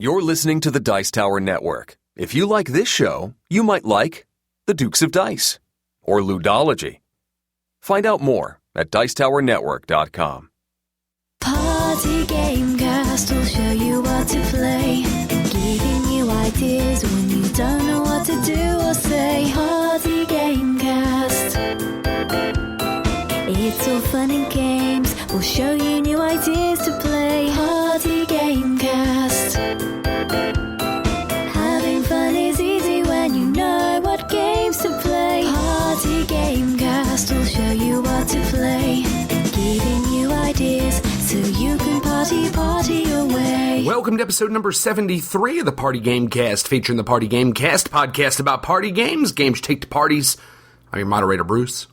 You're listening to the Dice Tower Network. If you like this show, you might like The Dukes of Dice or Ludology. Find out more at dicetowernetwork.com. Party Gamecast will show you what to play, giving you ideas when you don't know what to do or say. Party Gamecast. It's all fun and games. We'll show you new ideas to play. Party Gamecast. Having fun is easy when you know what games to play. Party Gamecast will show you what to play, giving you ideas so you can party away. Welcome to episode number 73 of the Party Gamecast, featuring the Party Gamecast podcast about party games take to parties. I'm your moderator, Bruce.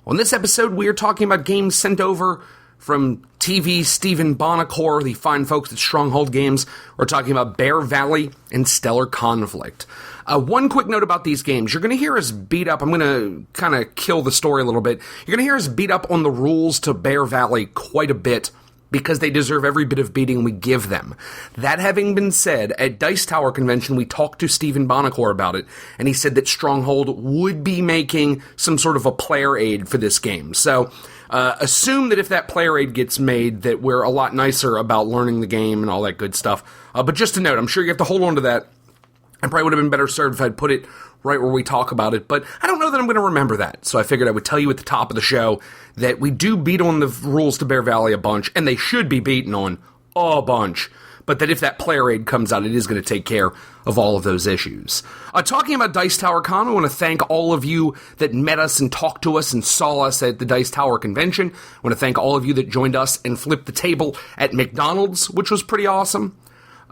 On this episode, we are talking about games sent over from TV Stephen Bonacore, the fine folks at Stronghold Games. We're talking about Bear Valley and Stellar Conflict. One quick note about these games. You're going to hear us beat up. I'm going to kind of kill the story a little bit. You're going to hear us beat up on the rules to Bear Valley quite a bit, because they deserve every bit of beating we give them. That having been said, at Dice Tower Convention, we talked to Stephen Bonacore about it, and he said that Stronghold would be making some sort of a player aid for this game. So, assume that if that player aid gets made, that we're a lot nicer about learning the game and all that good stuff. But just a note, I'm sure you have to hold on to that. I probably would have been better served if I'd put it right where we talk about it, but I don't know that I'm going to remember that. So I figured I would tell you at the top of the show that we do beat on the rules to Bear Valley a bunch, and they should be beaten on a bunch, but that if that player aid comes out, it is going to take care of all of those issues. Talking about Dice Tower Con, I want to thank all of you that met us and talked to us and saw us at the Dice Tower Convention. I want to thank all of you that joined us and flipped the table at McDonald's, which was pretty awesome.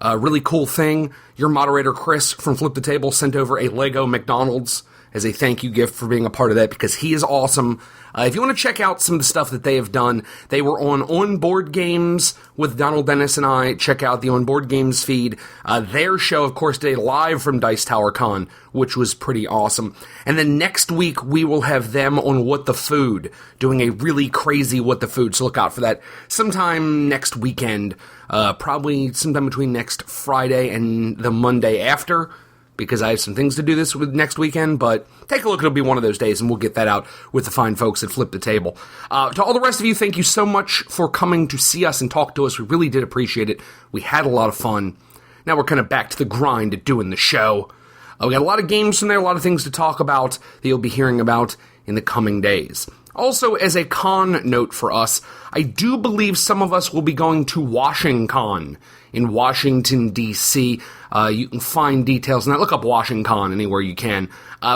Really cool thing. Your moderator, Chris, from Flip the Table, sent over a Lego McDonald's as a thank you gift for being a part of that, because he is awesome. If you want to check out some of the stuff that they have done, they were on Board Games with Donald Dennis and I. Check out the On Board Games feed. Their show, of course, today live from Dice Tower Con, which was pretty awesome. And then next week, we will have them on What the Food, doing a really crazy What the Food, so look out for that sometime next weekend. Probably sometime between next Friday and the Monday after, because I have some things to do this with next weekend, but take a look, it'll be one of those days, and we'll get that out with the fine folks that Flip the Table. To all the rest of you, thank you so much for coming to see us and talk to us. We really did appreciate it. We had a lot of fun. Now we're kind of back to the grind of doing the show. We got a lot of games from there, a lot of things to talk about that you'll be hearing about in the coming days. Also, as a con note for us, I do believe some of us will be going to WashingCon in Washington, D.C. You can find details on that. Look up WashingCon anywhere you can.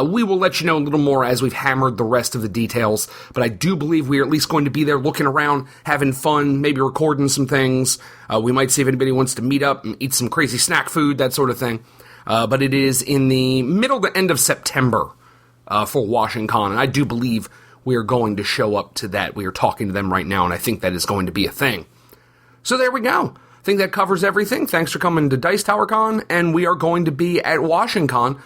We will let you know a little more as we've hammered the rest of the details, but I do believe we are at least going to be there looking around, having fun, maybe recording some things. We might see if anybody wants to meet up and eat some crazy snack food, that sort of thing. But it is in the middle to end of September for WashingCon, and I do believe we are going to show up to that. We are talking to them right now, and I think that is going to be a thing. So there we go. I think that covers everything. Thanks for coming to Dice Tower Con, and we are going to be at WashingCon.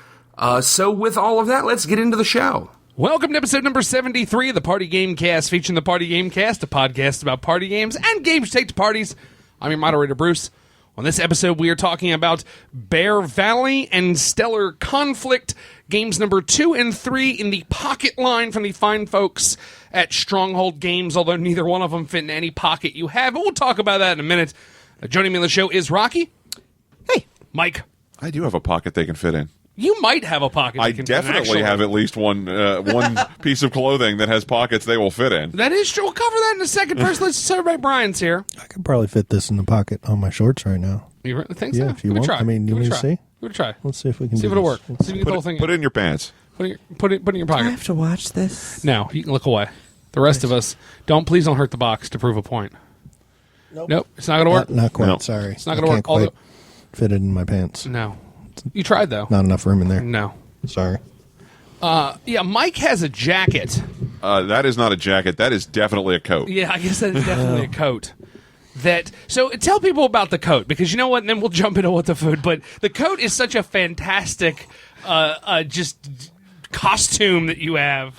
So with all of that, let's get into the show. Welcome to episode number 73 of the Party Gamecast, featuring the Party Gamecast, a podcast about party games and games take to parties. I'm your moderator, Bruce. On this episode, we are talking about Bear Valley and Stellar Conflict, games number 2 and 3 in the pocket line from the fine folks at Stronghold Games, although neither one of them fit in any pocket you have. But we'll talk about that in a minute. Joining me on the show is Rocky. Hey. Mike. I do have a pocket they can fit in. You might have a pocket. I definitely have at least one piece of clothing that has pockets they will fit in. That is true. We'll cover that in a second. First, let's celebrate Brian's here. I could probably fit this in the pocket on my shorts right now. You really think so? Yeah, if you want. Try. I mean, you want to see? Give it a try. Let's see if we can see if it'll work. See if you can get the whole thing put it in your pants. Put it in your pocket. I have to watch this? No, you can look away. The rest of us, please don't hurt the box to prove a point. Nope. It's not going to work? Not quite, No. sorry. It's not going to work. Quite fit it in my pants. No. You tried, though. Not enough room in there. No. Sorry. Yeah, Mike has a jacket. That is not a jacket. That is definitely a coat. Yeah, I guess that is definitely a coat. So tell people about the coat, because you know what, and then we'll jump into What the Food, but the coat is such a fantastic just costume that you have.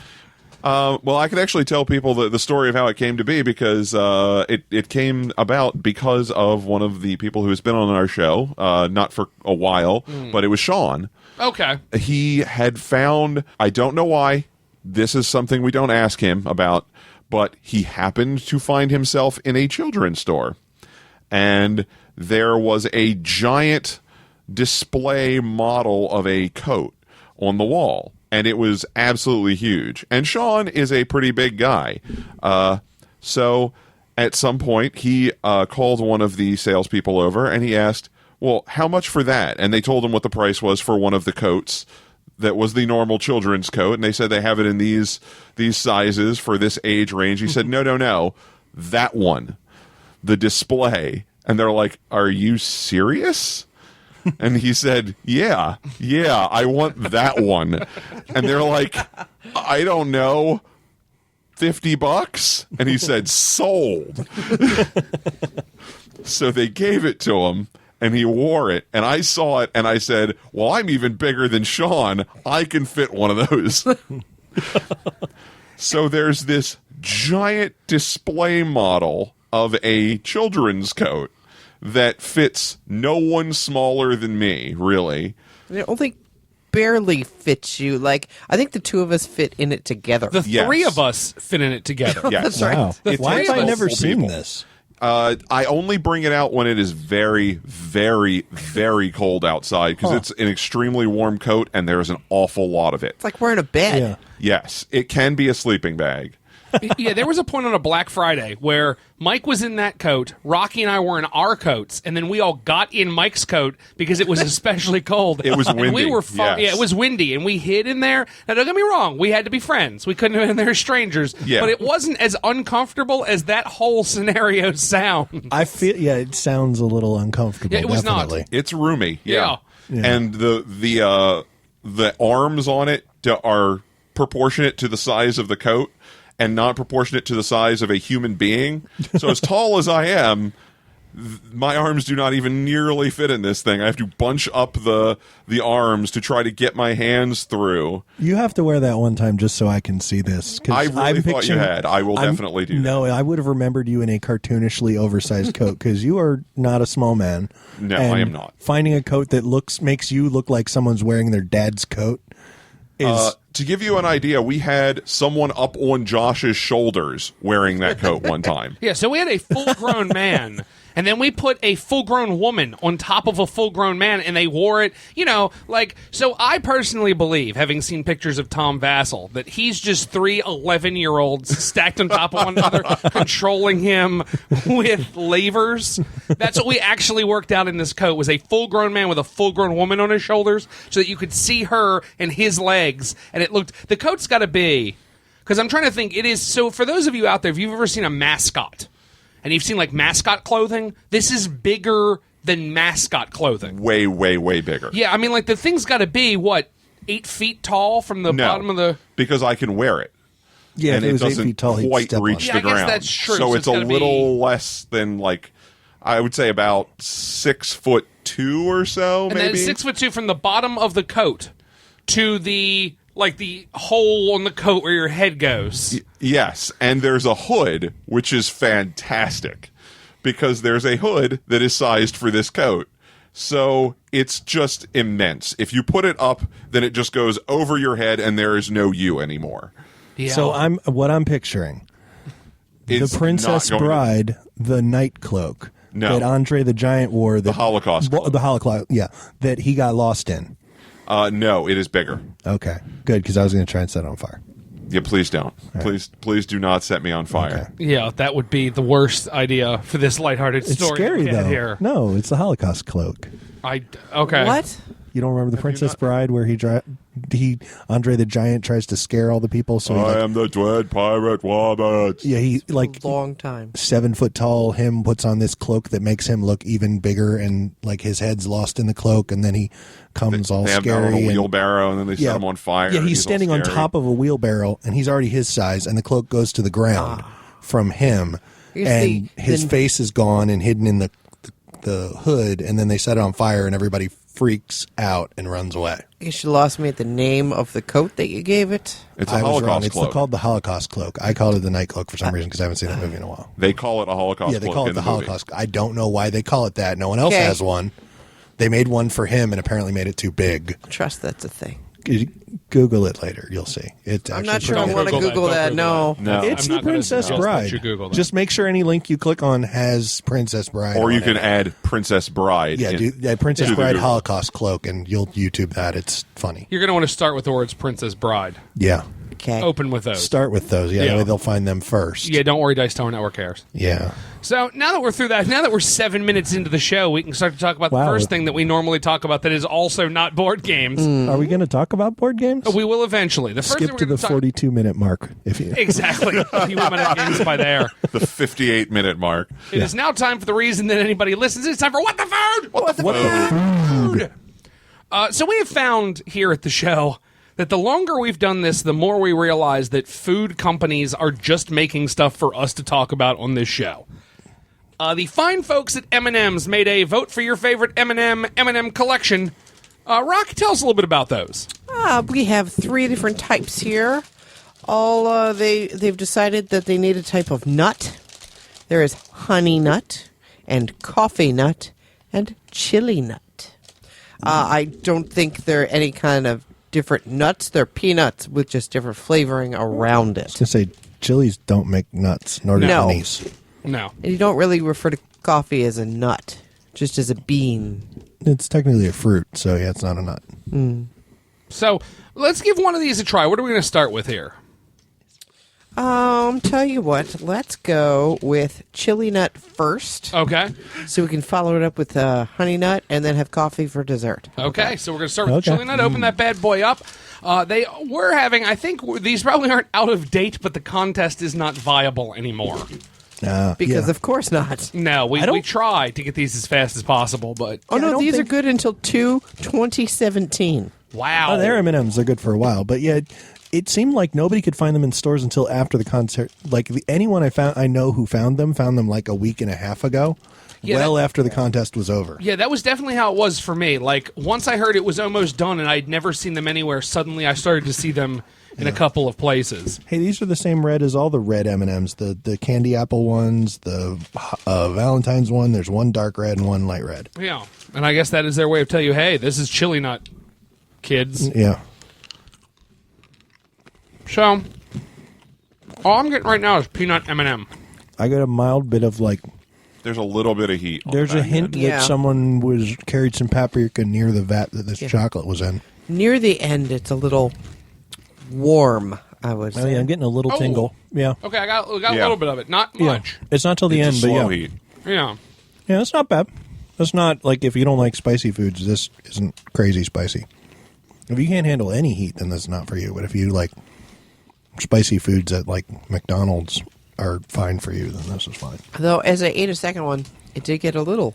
Well, I could actually tell people the story of how it came to be because it came about because of one of the people who has been on our show, not for a while, but it was Sean. Okay. He had found, I don't know why, this is something we don't ask him about, but he happened to find himself in a children's store. And there was a giant display model of a coat on the wall. And it was absolutely huge. And Sean is a pretty big guy. So at some point, he called one of the salespeople over and he asked, well, how much for that? And they told him what the price was for one of the coats that was the normal children's coat. And they said they have it in these sizes for this age range. He said, no, that one, the display. And they're like, are you serious? And he said, yeah, I want that one. And they're like, I don't know, $50? And he said, sold. So they gave it to him, and he wore it. And I saw it, and I said, well, I'm even bigger than Sean. I can fit one of those. So there's this giant display model of a children's coat that fits no one smaller than me, really. It only barely fits you. Like, I think the two of us fit in it together. The three of us fit in it together. Yes. That's right. Wow. The Why three have of I us never multiple seen people. this? I only bring it out when it is very, very, very cold outside because it's an extremely warm coat and there's an awful lot of it. It's like we're in a bed. Yeah. Yes, it can be a sleeping bag. Yeah, there was a point on a Black Friday where Mike was in that coat, Rocky and I were in our coats, and then we all got in Mike's coat because it was especially cold. It was And we windy, were yes. Yeah, it was windy, and we hid in there. Now, don't get me wrong, we had to be friends. We couldn't have been in there as strangers, Yeah. but it wasn't as uncomfortable as that whole scenario sounds. I feel it sounds a little uncomfortable. Yeah, it was not. definitely. It's roomy, yeah. Yeah. And the arms on it are proportionate to the size of the coat and not proportionate to the size of a human being. So as tall as I am, my arms do not even nearly fit in this thing. I have to bunch up the arms to try to get my hands through. You have to wear that one time just so I can see this. 'cause I really I'm thought you picturing- had. I will I'm- definitely do that. No, I would have remembered you in a cartoonishly oversized coat because you are not a small man. No, And I am not. Finding a coat that makes you look like someone's wearing their dad's coat is To give you an idea, we had someone up on Josh's shoulders wearing that coat one time. Yeah, so we had a full-grown man, and then we put a full-grown woman on top of a full-grown man, and they wore it, so I personally believe, having seen pictures of Tom Vassell, that he's just three 11-year-olds stacked on top of one another, controlling him with levers. That's what we actually worked out in this coat, was a full-grown man with a full-grown woman on his shoulders, so that you could see her and his legs, and the coat's got to be, because I'm trying to think, it is, so for those of you out there, if you've ever seen a mascot, and you've seen, mascot clothing, this is bigger than mascot clothing. Way, way, way bigger. Yeah, I mean, the thing's got to be, 8 feet tall from the No, bottom of the... because I can wear it. yeah. And If it was 8 doesn't feet tall, he'd quite step on reach it. Yeah, the I guess ground. that's true, So so it's it's a gotta little be- less than, I would say about 6'2" or so, And maybe. then 6'2" from the bottom of the coat to the hole on the coat where your head goes. Yes, and there's a hood, which is fantastic, because there's a hood that is sized for this coat. So it's just immense. If you put it up, then it just goes over your head, and there is no you anymore. Yeah. So I'm picturing It's the Princess not going to- Bride, the night cloak No. that Andre the Giant wore. The Holocaust cloak. The Holocaust, yeah, that he got lost in. No, it is bigger. Okay, good, because I was going to try and set it on fire. Yeah, please don't. Please do not set me on fire. Yeah, that would be the worst idea for this lighthearted It's story. scary we had though. Here. No, it's the Holocaust cloak. Okay. What? You don't remember the Princess Bride where Andre the Giant tries to scare all the people? So I am the dread pirate Wobbit. he Long time. 7 foot tall. Him puts on this cloak that makes him look even bigger, and his head's lost in the cloak, and then he comes all They have that scary. little and- wheelbarrow, and then they set him on fire. Yeah, and he's all standing on scary. top of a wheelbarrow, and he's already his size, and the cloak goes to the ground from him, Here's and the- his then- face is gone and hidden in the hood, and then they set it on fire, and everybody freaks out and runs away. You should lost me at the name of the coat that you gave it. It's a I was wrong. Holocaust It's cloak. called the Holocaust cloak. I called it the night cloak for some reason because I haven't seen that movie in a while. They call it a Holocaust Yeah, they cloak call it in the movie. Holocaust. I don't know why they call it that. No one else Okay. has one. They made one for him and apparently made it too big. Trust that's a thing. Google it later. You'll see. It's I'm actually not sure I pretty want to good. Google that. No. No. It's I'm the not gonna Princess suggest Bride. that you Google that. Just make sure any link you click on has Princess Bride. Or you on can it. add Princess Bride. Yeah, in- do Princess to the Bride Google. Holocaust cloak, and you'll YouTube that. It's funny. You're going to want to start with the words Princess Bride. Yeah. Okay. Open with those. Start with those. Yeah, Yeah. that way they'll find them first. Yeah, don't worry, Dice Tower Network cares. Yeah. So now that we're through that, now that we're 7 minutes into the show, we can start to talk about the Wow. first thing that we normally talk about that is also not board games. Are we going to talk about board games? We will eventually. The first Skip thing to we're the gonna talk- 42-minute mark. If you Exactly. You women have games by there. The 58-minute mark. It is now time for the reason that anybody listens. It's time for What the Food! What the food? So we have found here at the show that the longer we've done this, the more we realize that food companies are just making stuff for us to talk about on this show. The fine folks at M&M's made a vote for your favorite M&M collection. Rock, tell us a little bit about those. We have 3 different types here. All they've decided that they need a type of nut. There is honey nut and coffee nut and chili nut. I don't think they're any kind of different nuts. They're peanuts with just different flavoring around it. to say, chilies don't make nuts, nor do No. honeys. No. And you don't really refer to coffee as a nut, just as a bean. It's technically a fruit, so yeah, it's not a nut. So let's give one of these a try. What are we going to start with here? Tell you what, let's go with chili nut first, Okay. so we can follow it up with honey nut, and then have coffee for dessert. Okay, so we're going to start with Okay. chili nut. Open that bad boy up. They were having, I think these probably aren't out of date, but the contest is not viable anymore. Because yeah. of course not. No, we don't- try to get these as fast as possible, but Oh Yeah, I no, don't these think- are good until 2017. wow. Oh, they're M&Ms. They're good for a while, but yeah, it seemed like nobody could find them in stores until after the concert. Like anyone I know who found them like a week and a half ago. Yeah, well after the contest was over. Yeah, that was definitely how it was for me. Like, once I heard it was almost done and I'd never seen them anywhere, suddenly I started to see them in a couple of places. Hey, these are the same red as all the red M&Ms. The candy apple ones, the Valentine's one. There's one dark red and one light red. Yeah, and I guess that is their way of telling you, hey, this is chili nut, kids. Yeah. So, all I'm getting right now is peanut M&M. I got a mild bit of like. There's a little bit of heat. on There's the a back hint end. that Yeah. someone carried some paprika near the vat that this chocolate was in. Near the end, it's a little warm, I would Oh say. yeah, I'm getting a little Oh. tingle. Yeah. Okay, I got a Yeah. little bit of it. Not Yeah. much. It's not till the It's end, a but slow yeah. heat. Yeah. Yeah, it's not bad. That's not like if you don't like spicy foods, this isn't crazy spicy. If you can't handle any heat, then that's not for you. But if you like spicy foods at like McDonald's are fine for you, then this is fine. Though, as I ate a second one, it did get a little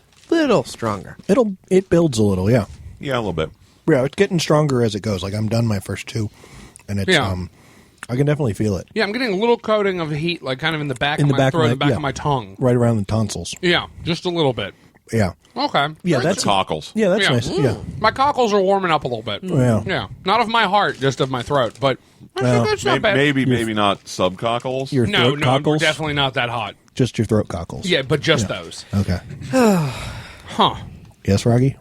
stronger. It builds a little, yeah. Yeah, a little bit. Yeah, it's getting stronger as it goes. Like I'm done my first 2, and it's Yeah. I can definitely feel it Yeah, I'm getting a little coating of heat, like kind of in the back In of the my back of throat, my- the back yeah. of my tongue. right around the tonsils. Yeah, just a little bit. Yeah, Okay. yeah, Very that's good. Cockles. yeah, that's Yeah. nice. Yeah, My cockles are warming up a little bit. Yeah. Yeah. Not of my heart, just of my throat. But that's not bad. Maybe not subcockles. your No, throat no, cockles, definitely not that hot. just your throat cockles. Yeah, but just those. Okay. Huh. Yes, Roggy.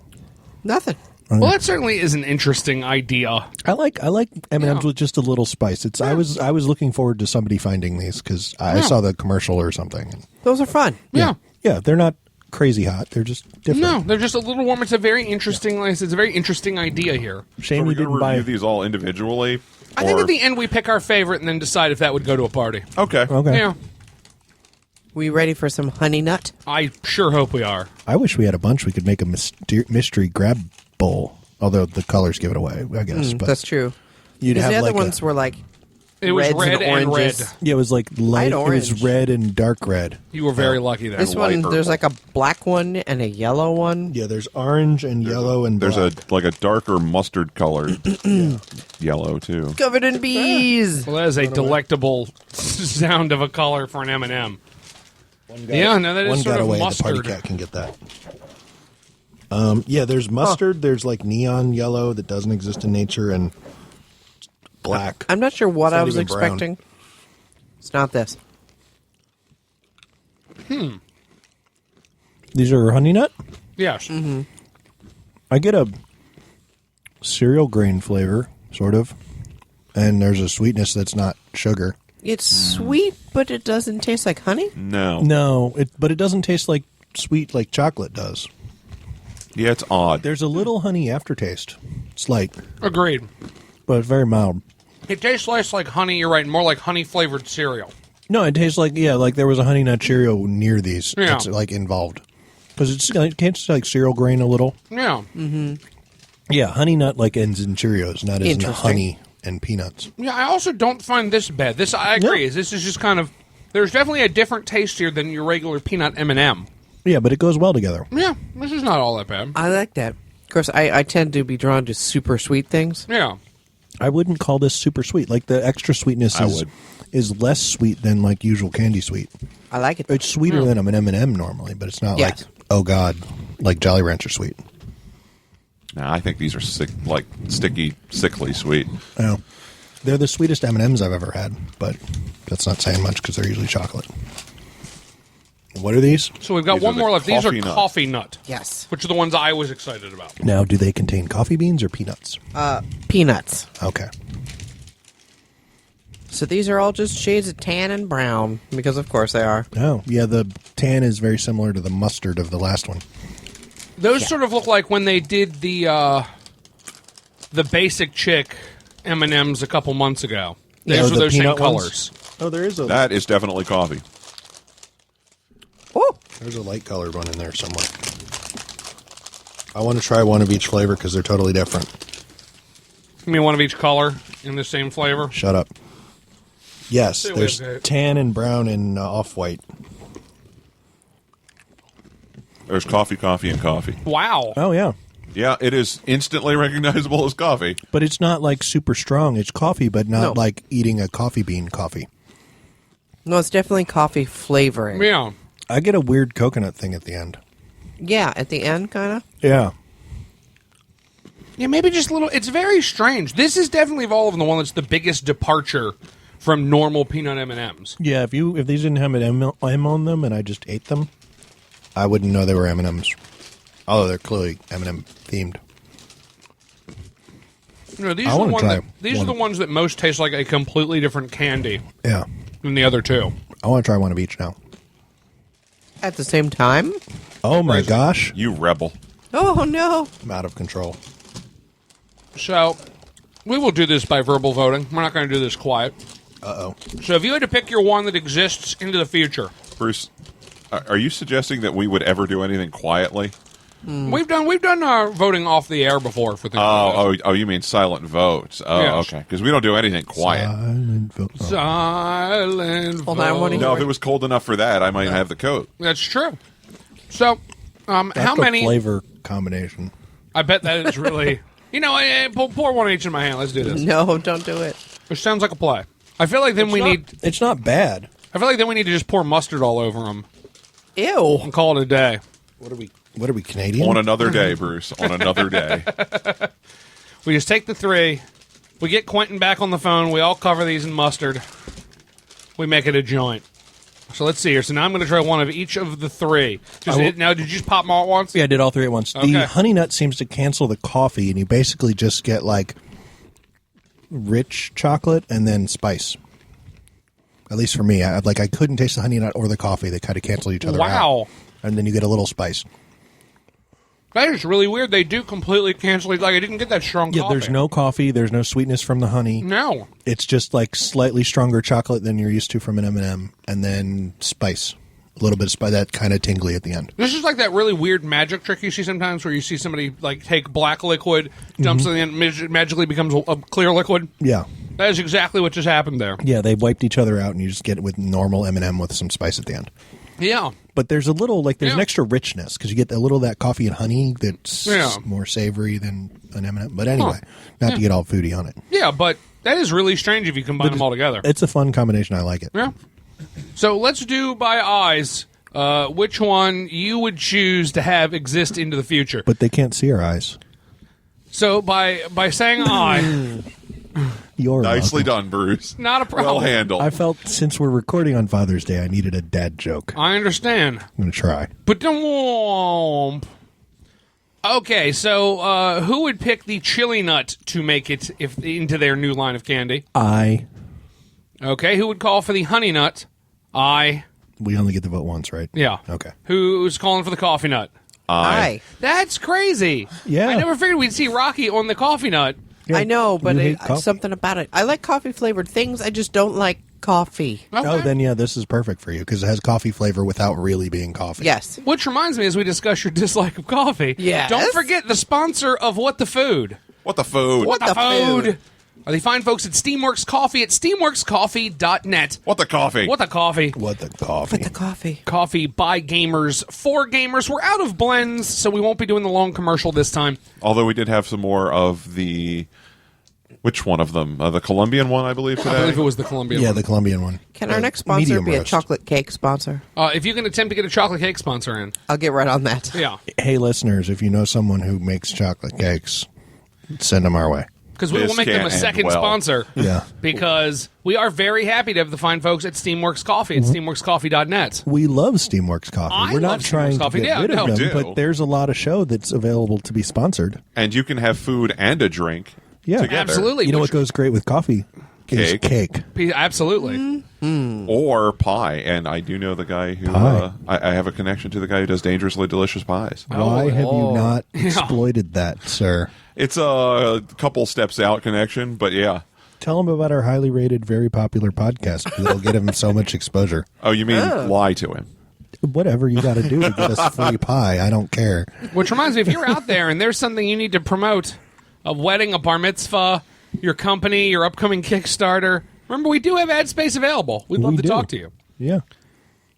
Nothing. Well, that certainly is an interesting idea. I like M&Ms Yeah. with just a little spice. It's I was looking forward to somebody finding these because I Yeah. saw the commercial or something. Those are fun. Yeah. Yeah, they're not crazy hot. They're just different. No, they're just a little warm. It's a very interesting. Like I said, it's a very interesting idea here. So Shame we're you going didn't to buy. review these all individually? I think or- at the end we pick our favorite and then decide if that would go to a party. Okay. Okay. Yeah, We ready for some honey nut? I sure hope we are. I wish we had a bunch. We could make a mystery grab bowl. Although the colors give it away, I guess. But That's true. you'd Because have the other like ones were like It was reds red and and red. oranges. yeah, it was like light. It orange. was red and dark red. You were very lucky there. This light one. purple. There's like a black one and a yellow one. Yeah, there's orange and yellow and There's black. a darker mustard colored yellow too. Covered in bees. Well, that is a delectable sound of a color for an M&M. Yeah, no, that is one sort got of away. The mustard. party cat can get that. Yeah, there's mustard. There's like neon yellow that doesn't exist in nature, and black. I'm not sure what It's not I was even brown. expecting. It's not this. These are honey nut. Yes. I get a cereal grain flavor, sort of, and there's a sweetness that's not sugar. It's sweet, but it doesn't taste like honey. No. No, but it doesn't taste like sweet like chocolate does. Yeah, it's odd. There's a little honey aftertaste, slight, Agreed. but it's very mild. It tastes less like honey, you're right, more like honey-flavored cereal. No, it tastes like like there was a honey nut Cheerio near these. Yeah. It's like involved because it tastes like cereal grain a little. Yeah. Yeah, honey nut like ends in Cheerios, not as in Interesting. honey and peanuts. Yeah, I also don't find this bad. This, I agree, this is just kind of... There's definitely a different taste here than your regular peanut M&M. Yeah, but it goes well together. Yeah, this is not all that bad. I like that. Of course, I tend to be drawn to super sweet things. Yeah. I wouldn't call this super sweet. Like the extra sweetness I is would. is less sweet than like usual candy sweet. I like it. It's sweeter than an M&M normally, but it's not Yes. like oh god, like Jolly Rancher sweet. No, I think these are sticky, sickly sweet. I know. They're the sweetest M&Ms I've ever had, but that's not saying much because they're usually chocolate. What are these? So we've got These one are the more left. These are coffee nut. coffee nut. Yes. Which are the ones I was excited about. Now, do they contain coffee beans or peanuts? Peanuts. Okay. So these are all just shades of tan and brown, because of course they are. Oh, yeah, the tan is very similar to the mustard of the last one. Those sort of look like when they did the basic chick M&Ms a couple months ago. Yeah, Those the were those same peanut ones? colors. Oh, there is a That is definitely coffee. Oh, there's a light colored one in there somewhere. I want to try one of each flavor because they're totally different. You mean one of each color in the same flavor? Shut up. Yes, Say there's with it. tan and brown and off-white. There's coffee, and coffee. Wow. Oh, yeah. Yeah, it is instantly recognizable as coffee. But it's not like super strong. It's coffee, but not No. like eating a coffee bean coffee. no, it's definitely coffee flavoring. Yeah. I get a weird coconut thing at the end. Yeah, at the end, kind of. Yeah. Yeah, maybe just a little. It's very strange. This is definitely of all of them the one that's the biggest departure from normal peanut M&Ms. Yeah, if these didn't have an M on them and I just ate them, I wouldn't know they were M&Ms. Although they're clearly M&M themed. You know, these I are the wanna ones try that, these are one. the ones that most taste like a completely different candy Yeah. than the other two. I want to try one of each now. At the same time. Oh my gosh. You rebel. Oh no! I'm out of control. So, we will do this by verbal voting. We're not going to do this quiet. Uh-oh. So, if you had to pick your one that exists into the future, Bruce, are you suggesting that we would ever do anything quietly? we've done our voting off the air before for things. like Oh, you mean silent votes? Oh, Yes. okay. Because we don't do anything quiet. Silent vote. this. Silent. Hold on, I wanna vote. No, if it was cold enough for that, I might have the coat. That's true. So, how That's a many? flavor combination. I bet that is really. Pour one each in my hand. Let's do this. No, don't do it. Which sounds like a play. I feel like then we need. It's not bad. I feel like then we need to just pour mustard all over them Ew. and call it a day. What are we, Canadian? On another day, Bruce. On another day. We just take the three. We get Quentin back on the phone. We all cover these in mustard. We make it a joint. So let's see here. So now I'm going to try one of each of the three. Now, did you just pop them all at once? Yeah, I did all three at once. Okay. The honey nut seems to cancel the coffee, and you basically just get like rich chocolate and then spice. At least for me, I couldn't taste the honey nut or the coffee. They kind of cancel each other out. Wow. And then you get a little spice. That is really weird. They do completely cancel it. Like, I didn't get that strong Yeah, coffee. there's no coffee. There's no sweetness from the honey. No. It's just like slightly stronger chocolate than you're used to from an M&M, and then spice. A little bit of spice, that kind of tingly at the end. This is like that really weird magic trick you see sometimes where you see somebody like take black liquid, dumps it in, magically becomes a clear liquid. Yeah. That is exactly what just happened there. Yeah, they wiped each other out, and you just get it with normal M&M with some spice at the end. Yeah. But there's a little, there's an Yeah. extra richness, because you get a little of that coffee and honey that's Yeah. more savory than an M&M. But anyway, not to get all foodie on it. Yeah, but that is really strange if you combine them all together. It's a fun combination. I like it. Yeah. So let's do by eyes which one you would choose to have exist into the future. But they can't see our eyes. So by saying I, You're Nicely welcome. done, Bruce. not a problem. Well handled. I felt since we're recording on Father's Day, I needed a dad joke. I understand. I'm going to try. But don't. Okay, so who would pick the chili nut to make it into their new line of candy? I. Okay, who would call for the honey nut? We only get to vote once, right? Yeah. Okay. Who's calling for the coffee nut? Aye. That's crazy. Yeah. I never figured we'd see Rocky on the coffee nut. Yeah, I know, but you hate coffee. something about it. I like coffee-flavored things. I just don't like coffee. Okay. Oh, then yeah, this is perfect for you because it has coffee flavor without really being coffee. Yes. Which reminds me, as we discuss your dislike of coffee, Yes. don't forget the sponsor of What the Food. What the food? What the food? Are they fine folks at Steamworks Coffee at steamworkscoffee.net. What the coffee? What the coffee? What the coffee? With the coffee. Coffee by gamers for gamers. We're out of blends, so we won't be doing the long commercial this time. Although we did have some more of the... Which one of them? The Colombian one, I believe, today? I believe it was the Colombian Yeah, one. the Colombian one. Can our next sponsor medium be a roast. chocolate cake sponsor? If you can attempt to get a chocolate cake sponsor in. I'll get right on that. Yeah. Hey, listeners, if you know someone who makes chocolate cakes, send them our way. Because we This will make them can't a end second well. sponsor. Yeah. Because we are very happy to have the fine folks at Steamworks Coffee at steamworkscoffee.net. We love Steamworks Coffee. I We're not love trying Steamworks to Coffee. get Yeah, rid no. of We them, do. but there's a lot of show that's available to be sponsored. And you can have food and a drink Yeah. together. Absolutely. You know Which- what goes great with coffee? Is Cake. cake. Absolutely. Or pie. And I do know the guy who... Pie. I have a connection to the guy who does dangerously delicious pies. Why have you not Yeah. exploited that, sir? It's a couple steps out connection, but yeah. Tell him about our highly rated, very popular podcast. That'll get him so much exposure. Oh, you mean lie to him? Whatever you got to do to get us free pie, I don't care. Which reminds me, if you're out there and there's something you need to promote, a wedding, a bar mitzvah, your company, your upcoming Kickstarter, remember we do have ad space available. We'd love We to do. talk to you. Yeah.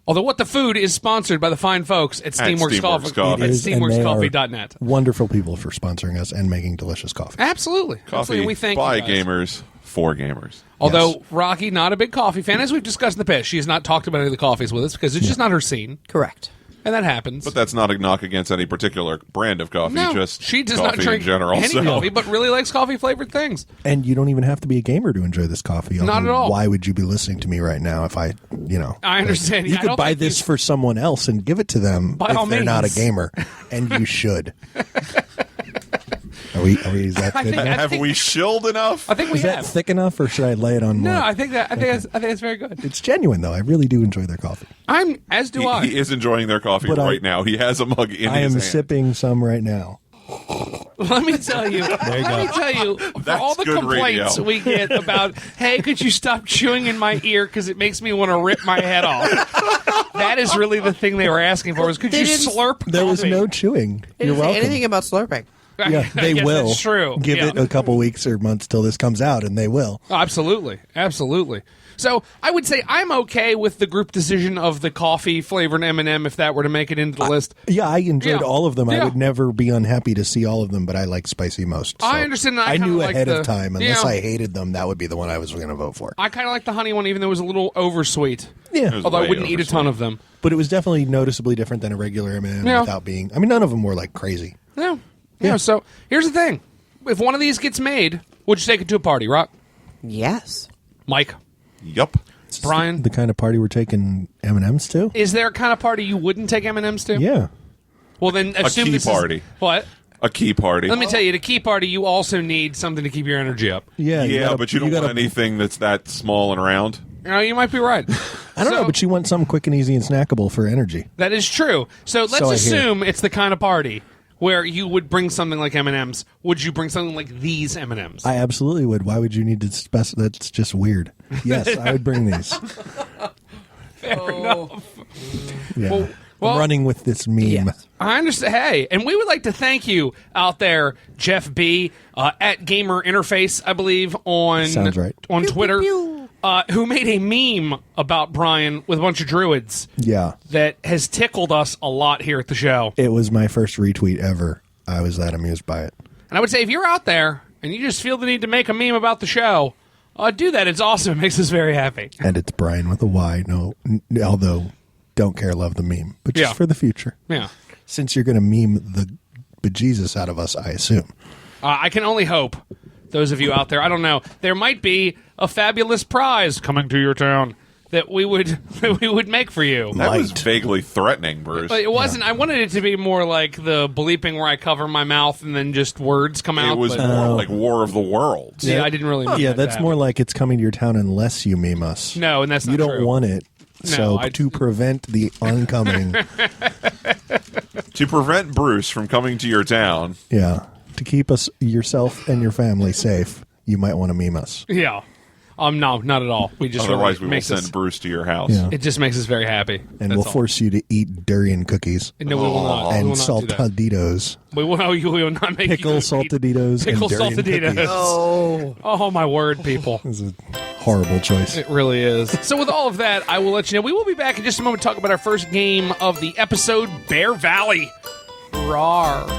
Although What the Food is sponsored by the fine folks at Steamworks Steamworks Coffee Coffee. at It is, and they are steamworkscoffee.net. wonderful people for sponsoring us and making delicious coffee. Absolutely. Coffee Absolutely. We thank by you guys. gamers for gamers. Although Yes. Rocky, not a big coffee fan, as we've discussed in the past, she has not talked about any of the coffees with us because it's just not her scene, Correct. and that happens. But that's not a knock against any particular brand of coffee, no, just she does coffee not drink in general. any so. coffee, but really likes coffee flavored things. And you don't even have to be a gamer to enjoy this coffee. Not although at all. Why would you be listening to me right now if I, I understand. You I could don't buy think this these- for someone else and give it to them By all if they're not a means. gamer. And you should. Are we is that I good think- now? Have we shilled enough? I think we Is that have. thick enough or should I lay it on more? No, I think that's very good. It's genuine though. I really do enjoy their coffee. As do I. He is enjoying their coffee But right now. He has a mug in I his am hand. sipping some right now. Let me tell you. For That's all the good complaints radio. we get about, hey, could you stop chewing in my ear because it makes me want to rip my head off? That is really the thing they were asking for. Was could They you didn't- slurp? There was coffee? no chewing. They You're didn't say welcome. anything about slurping. Yeah, they Yes, will. That's true. Give Yeah. it a couple weeks or months till this comes out, and they will. Absolutely. So I would say I'm okay with the group decision of the coffee flavored M&M if that were to make it into the list. Yeah, I enjoyed Yeah. all of them. Yeah. I would never be unhappy to see all of them, but I like spicy most. I so understand, and I I kinda knew like ahead the- of time. Unless yeah. I hated them, that would be the one I was going to vote for. I kind of like the honey one, even though it was a little oversweet. Yeah, was Although I way wouldn't eat a ton oversweet. of them. but it was definitely noticeably different than a regular M&M Yeah. without being. I mean, none of them were like crazy. Yeah. Yeah. So here's the thing: if one of these gets made, would you take it to a party, Rock? Yes. Mike, Yup. Brian, The kind of party we're taking M&Ms to. is there a kind of party you wouldn't take M&Ms to? Yeah, Well, then assume key this party. Is, what? A key party. Let me tell you, at a key party, you also need something to keep your energy up. yeah, yeah, but you don't gotta- want anything that's that small and round. You might be right. I don't know, but you want something quick and easy and snackable for energy. That is true. So let's So I hear. assume it's the kind of party where you would bring something like M&Ms. Would you bring something like these M&Ms? I absolutely would. Why would you need to That's just weird. Yes, I would bring these. Fair enough. Yeah. Well- I'm running with this meme. Yes. I understand. Hey, and we would like to thank you out there, Jeff B, at Gamer Interface, I believe, on Sounds right. on Twitter, pew. who made a meme about Brian with a bunch of druids Yeah. that has tickled us a lot here at the show. It was my first retweet ever. I was that amused by it. And I would say, if you're out there and you just feel the need to make a meme about the show, do that. It's awesome. It makes us very happy. And it's Brian with a Y. No, although don't care, love the meme, but just Yeah. for the future. Yeah. Since you're going to meme the bejesus out of us, I assume. I can only hope, those of you out there, I don't know, there might be a fabulous prize coming to your town that we would make for you. That was Might. vaguely threatening, Bruce. But it wasn't. I wanted it to be more like the bleeping where I cover my mouth and then just words come out. It was but, more like War of the Worlds. yeah, I didn't really mean Yeah, that that's to more happen. like it's coming to your town unless you meme us. No, and that's not You don't true. want it. So I- to prevent the oncoming, To prevent Bruce from coming to your town, yeah, to keep us, yourself and your family safe, you might want to meme us. Yeah. No, not at all. We just otherwise really we will makes send us, Bruce to your house. Yeah. it just makes us very happy. And That's we'll all. force you to eat durian cookies No, we will not. We will and not do that. saltaditos. We will not make Pickle you eat saltaditos pickle and durian saltaditos. cookies. Oh my word, people. This is a horrible choice. It really is. So with all of that, I will let you know. We will be back in just a moment to talk about our first game of the episode, Bear Valley. Rawr.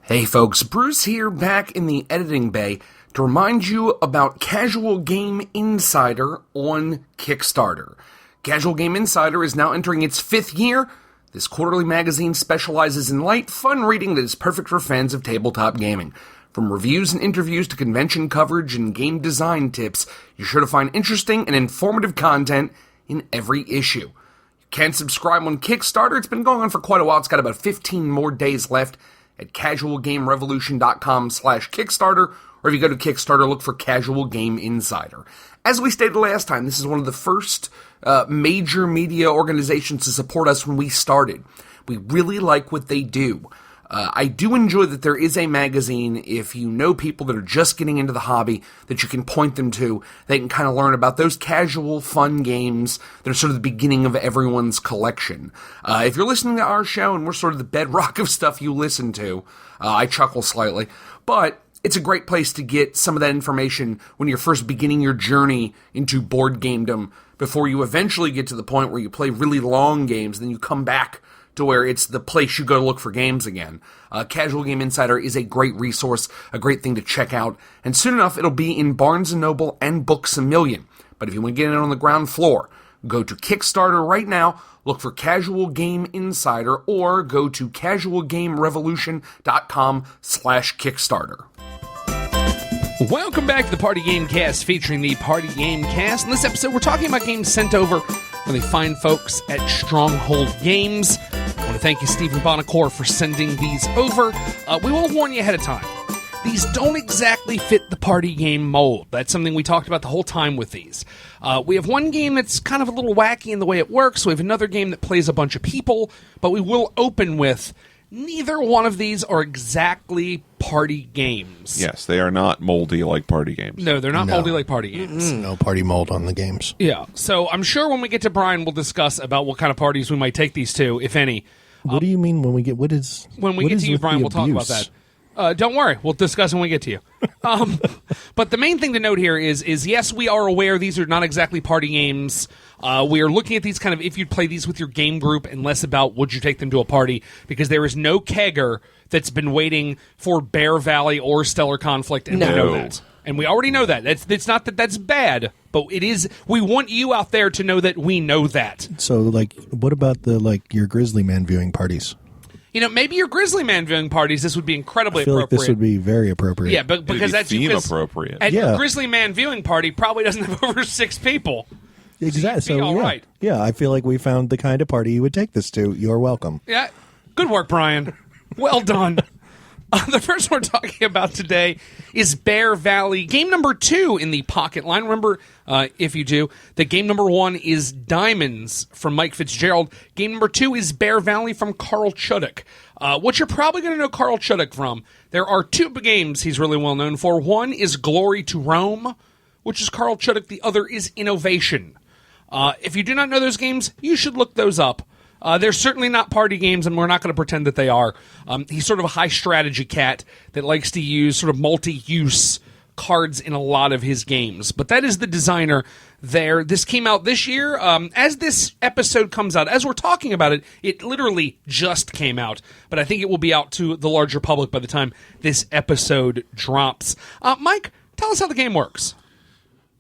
Hey folks, Bruce here, back in the editing bay to remind you about Casual Game Insider on Kickstarter. Casual Game Insider is now entering its 5th year. This quarterly magazine specializes in light, fun reading that is perfect for fans of tabletop gaming. From reviews and interviews to convention coverage and game design tips, you're sure to find interesting and informative content in every issue. You can subscribe on Kickstarter. It's been going on for quite a while. It's got about 15 more days left at casualgamerevolution.com/Kickstarter, or if you go to Kickstarter, look for Casual Game Insider. As we stated last time, this is one of the first major media organizations to support us when we started. We really like what they do. I do enjoy that there is a magazine, if you know people that are just getting into the hobby, that you can point them to. They can kind of learn about those casual, fun games that are sort of the beginning of everyone's collection. If you're listening to our show and we're sort of the bedrock of stuff you listen to, I chuckle slightly, but it's a great place to get some of that information when you're first beginning your journey into board gamedom before you eventually get to the point where you play really long games, and then you come back to where it's the place you go to look for games again. Casual Game Insider is a great resource, a great thing to check out, and soon enough it'll be in Barnes & Noble and Books A Million. But if you want to get in on the ground floor, go to Kickstarter right now, look for Casual Game Insider, or go to casualgamerevolution.com/Kickstarter. Welcome back to the Party Game Cast, featuring the Party Game Cast. In this episode, we're talking about games sent over from the fine folks at Stronghold Games. I want to thank you, Stephen Bonacore, for sending these over. We will warn you ahead of time. These don't exactly fit the party game mold. That's something we talked about the whole time with these. We have one game that's kind of a little wacky in the way it works. We have another game that plays a bunch of people, but we will open with neither one of these are exactly party games. Yes, they are not moldy like party games. No, they're not No. moldy like party games. No party mold on the games. Yeah, so I'm sure when we get to Brian, we'll discuss about what kind of parties we might take these to, if any. What do you mean when we get? What is When we what get is to you, with Brian, the we'll talk about abuse? that. Don't worry, we'll discuss when we get to you. But the main thing to note here is yes, we are aware these are not exactly party games. We are looking at these kind of if you'd play these with your game group and less about would you take them to a party, because there is no kegger that's been waiting for Bear Valley or Stellar Conflict, and we know No. that. And we already know that. It's not that that's bad, but it is. We want you out there to know that we know that. So, like, what about your Grizzly Man viewing parties? You know, maybe your Grizzly Man viewing parties, this would be incredibly I feel like appropriate. this would be very appropriate. Yeah, but It'd because be that's theme because appropriate. At Yeah. your Grizzly Man viewing party probably doesn't have over 6 people. exactly. So you'd be all yeah, right. yeah, I feel like we found the kind of party you would take this to. You're welcome. Yeah, good work, Brian. Well done. The first one we're talking about today is Bear Valley, game number 2 in the Pocket line. Remember, if you do, that game number 1 is Diamonds from Mike Fitzgerald. Game number 2 is Bear Valley from Carl Chuduk. What you're probably going to know Carl Chuduk from, there are 2 games he's really well known for. One is Glory to Rome, which is Carl Chuduk. The other is Innovation. If you do not know those games, you should look those up. They're certainly not party games, and we're not going to pretend that they are. He's sort of a high-strategy cat that likes to use sort of multi-use cards in a lot of his games. But that is the designer there. This came out this year. As this episode comes out, as we're talking about it, it literally just came out. But I think it will be out to the larger public by the time this episode drops. Mike, Tell us how the game works.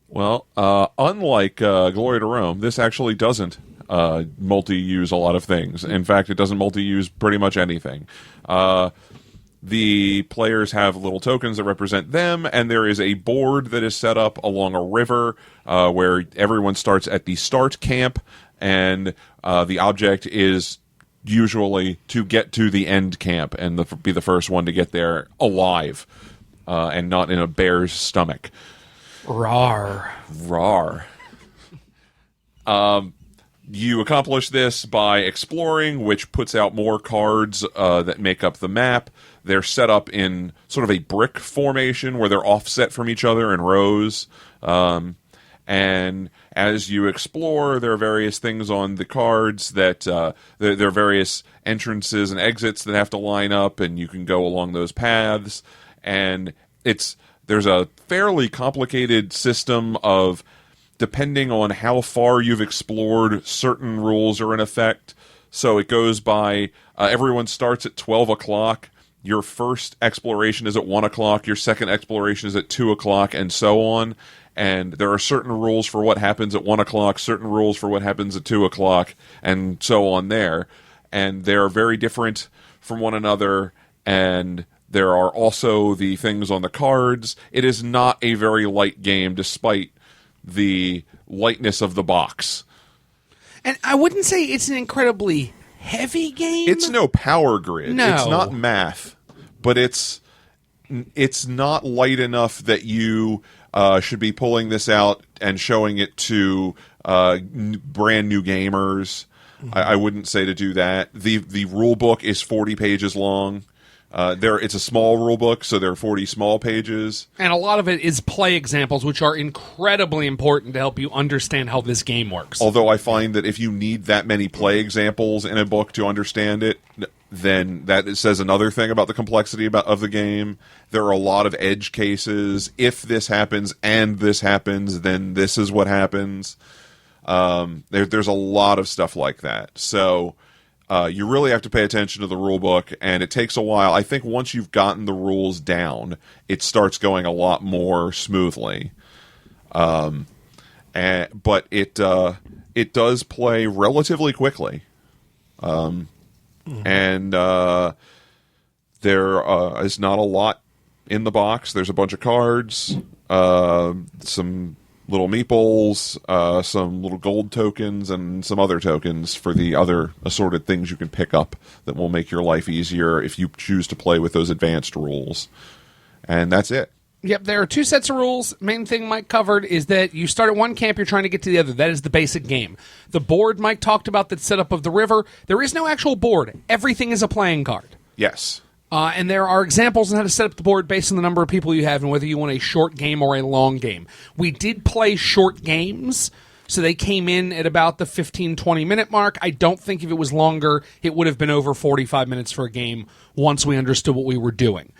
Well, unlike Glory to Rome, this actually doesn't multi-use a lot of things. In fact, it doesn't multi-use pretty much anything. The players have little tokens that represent them, and there is a board that is set up along a river where everyone starts at the start camp, and the object is usually to get to the end camp and be the first one to get there alive and not in a bear's stomach. Rawr. Rawr. You accomplish this by exploring, which puts out more cards that make up the map. They're set up in sort of a brick formation where they're offset from each other in rows. And as you explore, there are various things on the cards that there are various entrances and exits that have to line up, and you can go along those paths. And there's a fairly complicated system of, depending on how far you've explored, certain rules are in effect. So it goes by, everyone starts at 12 o'clock. Your first exploration is at 1 o'clock. Your second exploration is at 2 o'clock, and so on. And there are certain rules for what happens at 1 o'clock, certain rules for what happens at 2 o'clock, and so on there. And they're very different from one another, and there are also the things on the cards. It is not a very light game, despite the lightness of the box. And I wouldn't say it's an incredibly heavy game. It's no Power Grid. No. It's not math, but it's not light enough that you should be pulling this out and showing it to brand new gamers. I wouldn't say to do that. The rule book is 40 pages long. It's a small rule book, so there are 40 small pages. And a lot of it is play examples, which are incredibly important to help you understand how this game works. Although I find that if you need that many play examples in a book to understand it, then that says another thing about the complexity of the game. There are a lot of edge cases. If this happens and this happens, then this is what happens. There's a lot of stuff like that. So you really have to pay attention to the rule book, and it takes a while. I think once you've gotten the rules down, it starts going a lot more smoothly. But it does play relatively quickly. And there is not a lot in the box. There's a bunch of cards, some little meeples, some little gold tokens, and some other tokens for the other assorted things you can pick up that will make your life easier if you choose to play with those advanced rules. And that's it. Yep, there are two sets of rules. Main thing Mike covered is that you start at one camp, you're trying to get to the other. That is the basic game. The board Mike talked about, that's set up of the river, there is no actual board. Everything is a playing card. Yes. And there are examples on how to set up the board based on the number of people you have and whether you want a short game or a long game. We did play short games, so they came in at about the 15-20 minute mark. I don't think if it was longer, it would have been over 45 minutes for a game once we understood what we were doing.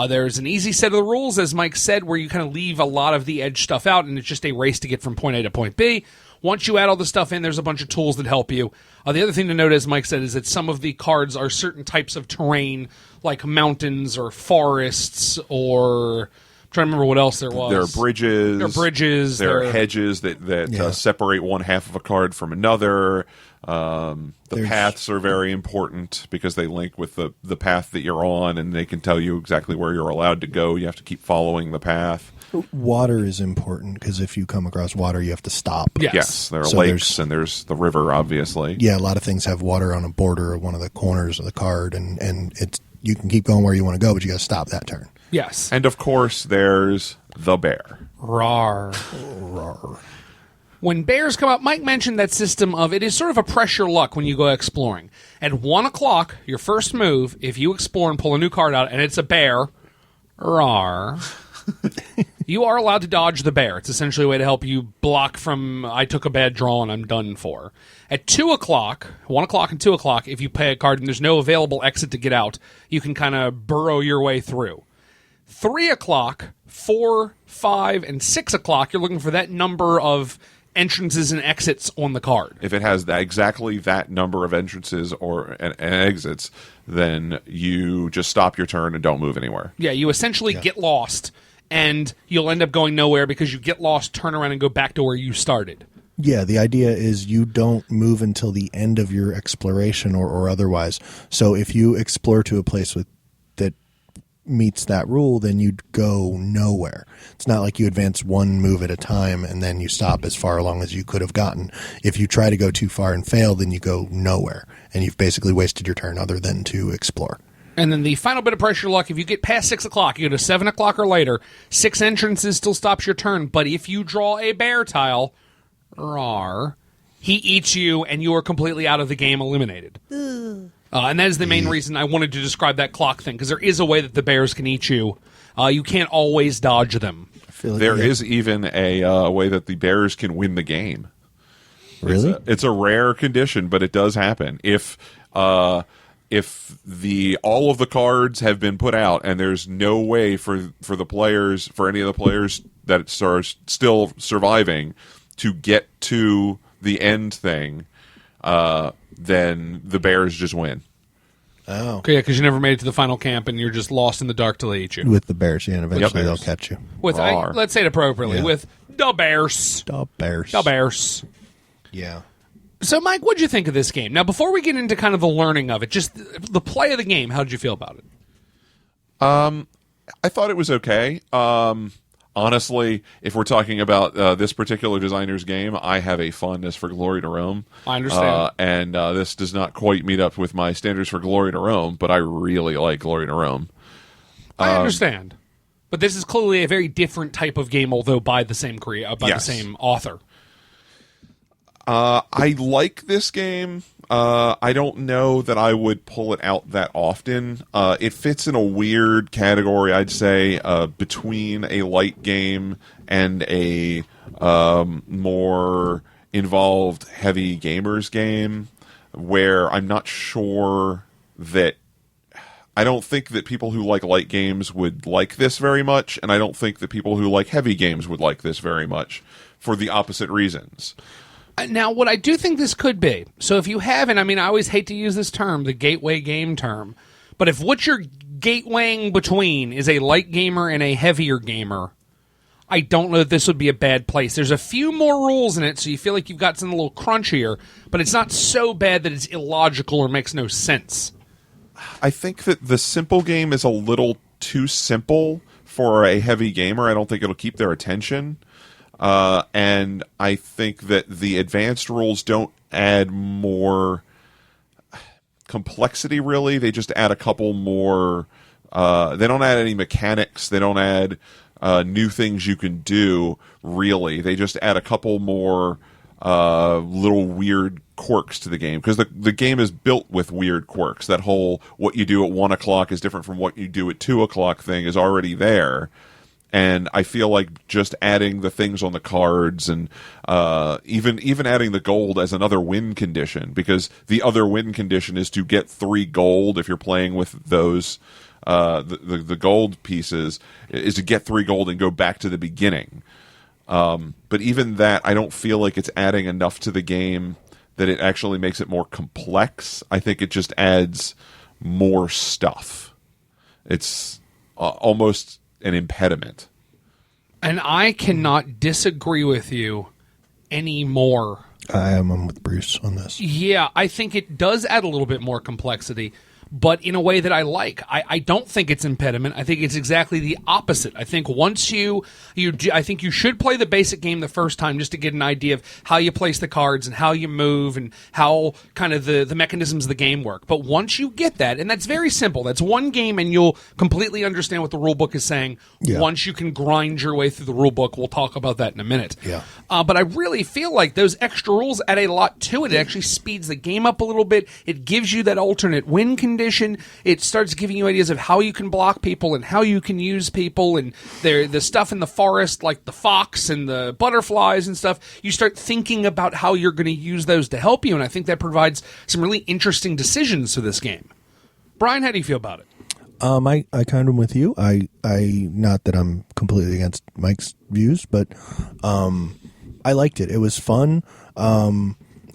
There's an easy set of the rules, as Mike said, where you kind of leave a lot of the edge stuff out, and it's just a race to get from point A to point B. Once you add all the stuff in, there's a bunch of tools that help you. The other thing to note, as Mike said, is that some of the cards are certain types of terrain, like mountains or forests, or I'm trying to remember what else there was. There are bridges. There are bridges. There are hedges that separate one half of a card from another. The paths are very important because they link with the path that you're on, and they can tell you exactly where you're allowed to go. You have to keep following the path. Water is important because if you come across water, you have to stop. Yes, there are lakes and there's the river, obviously. Yeah, a lot of things have water on a border of one of the corners of the card, and it's you can keep going where you want to go, but you got to stop that turn. Yes. And, of course, there's the bear. Rawr. Rawr. When bears come up, Mike mentioned that system of it is sort of a pressure luck when you go exploring. At 1 o'clock, your first move, if you explore and pull a new card out and it's a bear, rawr, you are allowed to dodge the bear. It's essentially a way to help you block from, I took a bad draw and I'm done for. At 2 o'clock, 1 o'clock and 2 o'clock, if you pay a card and there's no available exit to get out, you can kind of burrow your way through. 3 o'clock, 4, 5, and 6 o'clock, you're looking for that number of entrances and exits on the card. If it has exactly that number of entrances and exits, then you just stop your turn and don't move anywhere. Yeah, you essentially get lost and you'll end up going nowhere because you get lost, turn around, and go back to where you started. Yeah, the idea is you don't move until the end of your exploration or otherwise. So if you explore to a place that meets that rule, then you'd go nowhere. It's not like you advance one move at a time and then you stop as far along as you could have gotten. If you try to go too far and fail, then you go nowhere, and you've basically wasted your turn other than to explore. And then the final bit of pressure luck, if you get past 6 o'clock, you go to 7 o'clock or later, 6 entrances still stops your turn, but if you draw a bear tile, he eats you, and you are completely out of the game, eliminated. And that is the main reason I wanted to describe that clock thing, because there is a way that the bears can eat you. You can't always dodge them. There is even a way that the bears can win the game. Really? It's a rare condition, but it does happen. If all of the cards have been put out and there's no way for any of the players that are still surviving to get to the end thing, then the bears just win. Oh. Yeah, because you never made it to the final camp and you're just lost in the dark till they eat you. With the bears, yeah, and eventually they'll catch you. Let's say it appropriately, Yeah. with the bears. The bears. The bears. Yeah. So, Mike, what'd you think of this game? Now, before we get into kind of the learning of it, just the play of the game, how did you feel about it? I thought it was okay. Honestly, if we're talking about this particular designer's game, I have a fondness for Glory to Rome. I understand. And this does not quite meet up with my standards for Glory to Rome, but I really like Glory to Rome. I understand. But this is clearly a very different type of game, although by the same the same author. I like this game. I don't know that I would pull it out that often. It fits in a weird category, I'd say, between a light game and a more involved heavy gamers game, where I'm not sure that... I don't think that people who like light games would like this very much, and I don't think that people who like heavy games would like this very much, for the opposite reasons. Now, what I do think this could be, so if you haven't, I always hate to use this term, the gateway game term, but if what you're gatewaying between is a light gamer and a heavier gamer, I don't know that this would be a bad place. There's a few more rules in it, so you feel like you've got something a little crunchier, but it's not so bad that it's illogical or makes no sense. I think that the simple game is a little too simple for a heavy gamer. I don't think it'll keep their attention. And I think that the advanced rules don't add more complexity, really. They just add a couple more... they don't add any mechanics. They don't add new things you can do, really. They just add a couple more little weird quirks to the game, because the game is built with weird quirks. That whole what you do at 1 o'clock is different from what you do at 2 o'clock thing is already there. And I feel like just adding the things on the cards and even adding the gold as another win condition, because the other win condition is to get 3 gold if you're playing with those the gold pieces, is to get 3 gold and go back to the beginning. But even that, I don't feel like it's adding enough to the game that it actually makes it more complex. I think it just adds more stuff. It's almost an impediment. And I cannot disagree with you anymore. I'm with Bruce on this. Yeah, I think it does add a little bit more complexity, but in a way that I like. I don't think it's impediment. I think it's exactly the opposite. I think once I think you should play the basic game the first time just to get an idea of how you place the cards and how you move and how kind of the mechanisms of the game work. But once you get that, and that's very simple, that's one game and you'll completely understand what the rule book is saying. Yeah. Once you can grind your way through the rule book, we'll talk about that in a minute. Yeah. But I really feel like those extra rules add a lot to it. It actually speeds the game up a little bit. It gives you that alternate win condition. It starts giving you ideas of how you can block people and how you can use people, and the stuff in the forest, like the fox and the butterflies and stuff. You start thinking about how you're going to use those to help you, and I think that provides some really interesting decisions to this game. Brian, how do you feel about it? I kind of with you. I not that I'm completely against Mike's views, but I liked it. It was fun.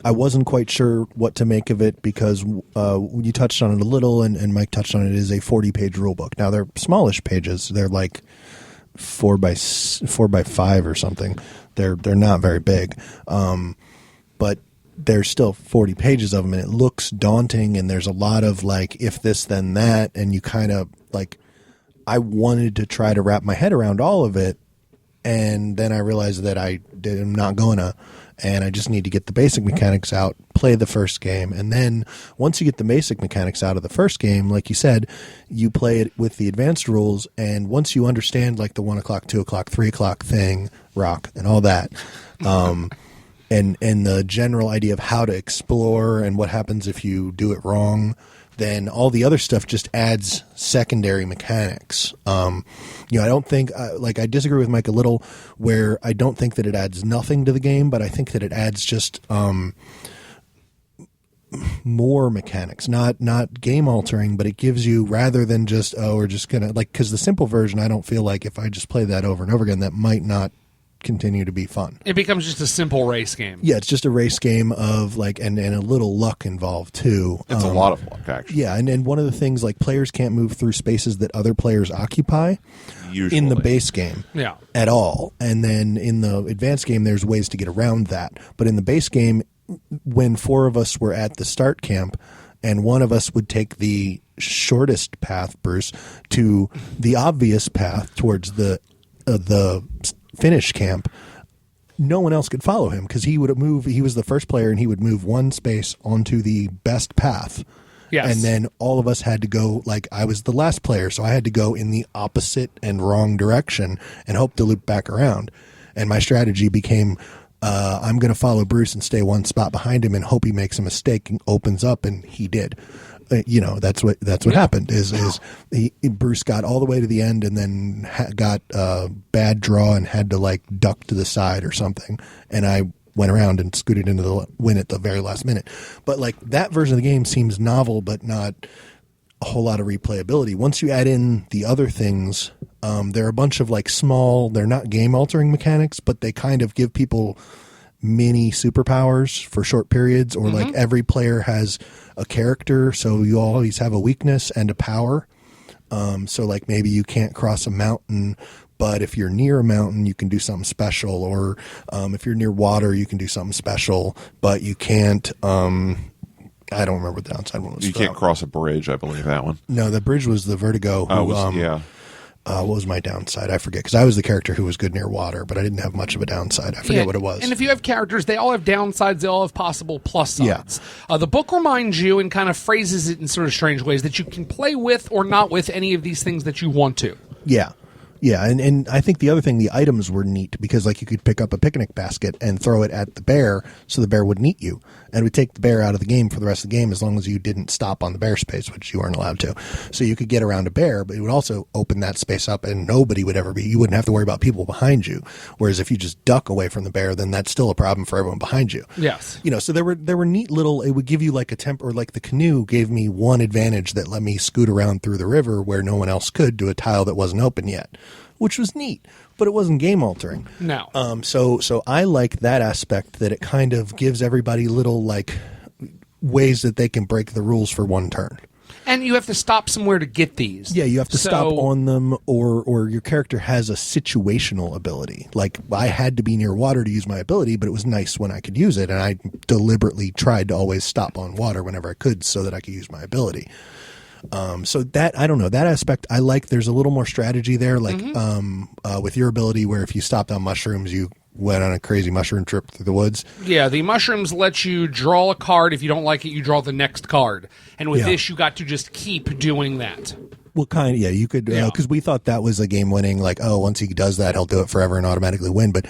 I wasn't quite sure what to make of it because you touched on it a little, and Mike touched on it. It is a 40-page rule book. Now, they're smallish pages. They're like 4x5 or something. They're not very big, but there's still 40 pages of them, and it looks daunting. And there's a lot of like if this then that, and you kind of like. I wanted to try to wrap my head around all of it, and then I realized that I'm not gonna, and I just need to get the basic mechanics out, play the first game, and then once you get the basic mechanics out of the first game, like you said, you play it with the advanced rules, and once you understand like the 1 o'clock, 2 o'clock, 3 o'clock thing, rock, and all that, and the general idea of how to explore and what happens if you do it wrong, then all the other stuff just adds secondary mechanics. I don't think I disagree with Mike a little where I don't think that it adds nothing to the game, but I think that it adds just more mechanics, not game altering, but it gives you rather than just, we're just going to because the simple version, I don't feel like if I just play that over and over again, that might not continue to be fun. It becomes just a simple race game. Yeah, it's just a race game of and a little luck involved too. It's a lot of luck, actually. Yeah, and one of the things players can't move through spaces that other players occupy Usually. in the base game. Yeah. At all. And then in the advanced game there's ways to get around that. But in the base game, when 4 of us were at the start camp and one of us would take the shortest path, Bruce, to the obvious path towards the finish camp, no one else could follow him because he would move. He was the first player, and he would move one space onto the best path. Yes. And then all of us had to go. I was the last player, so I had to go in the opposite and wrong direction and hope to loop back around. And my strategy became, I'm going to follow Bruce and stay one spot behind him and hope he makes a mistake and opens up, and he did. That's what happened. Bruce got all the way to the end and then got a bad draw and had to duck to the side or something. And I went around and scooted into the win at the very last minute. But that version of the game seems novel, but not a whole lot of replayability. Once you add in the other things, there are a bunch of small. They're not game altering mechanics, but they kind of give people mini superpowers for short periods, or every player has a character, so you always have a weakness and a power. So maybe you can't cross a mountain, but if you're near a mountain, you can do something special, or if you're near water, you can do something special, but you can't. I don't remember what the downside one was. You can't cross a bridge, I believe that one. No, the bridge was the Vertigo. Yeah. What was my downside? I forget, because I was the character who was good near water, but I didn't have much of a downside. I forget what it was. And if you have characters, they all have downsides. They all have possible plus sides. Yeah. The book reminds you and kind of phrases it in sort of strange ways that you can play with or not with any of these things that you want to. Yeah. Yeah, and I think the other thing, the items were neat because you could pick up a picnic basket and throw it at the bear so the bear wouldn't eat you. And it would take the bear out of the game for the rest of the game as long as you didn't stop on the bear space, which you weren't allowed to. So you could get around a bear, but it would also open that space up and nobody would ever you wouldn't have to worry about people behind you. Whereas if you just duck away from the bear, then that's still a problem for everyone behind you. Yes. So there were neat little, it would give you a temp, or the canoe gave me one advantage that let me scoot around through the river where no one else could to a tile that wasn't open yet, which was neat, but it wasn't game altering. No. So I like that aspect, that it kind of gives everybody little ways that they can break the rules for one turn. And you have to stop somewhere to get these. Yeah, you have to stop on them, or your character has a situational ability. I had to be near water to use my ability, but it was nice when I could use it, and I deliberately tried to always stop on water whenever I could so that I could use my ability. So that, I don't know, that aspect I like. There's a little more strategy there, with your ability where if you stopped on mushrooms, you went on a crazy mushroom trip through the woods. Yeah, the mushrooms let you draw a card. If you don't like it, you draw the next card. And with this, you got to just keep doing that. Well, you could, because we thought that was a game winning, once he does that, he'll do it forever and automatically win. But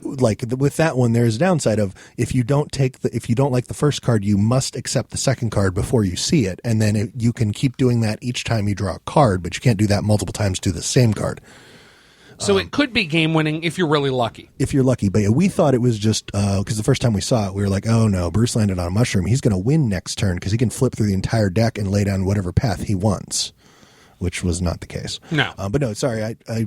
with that one, there's a downside of if you don't like the first card, you must accept the second card before you see it, and then you can keep doing that each time you draw a card, but you can't do that multiple times to the same card. So it could be game winning if you're really lucky. If you're lucky, but we thought it was just because the first time we saw it, we were like, "Oh no, Bruce landed on a mushroom. He's going to win next turn because he can flip through the entire deck and lay down whatever path he wants," which was not the case. No, but no, sorry, I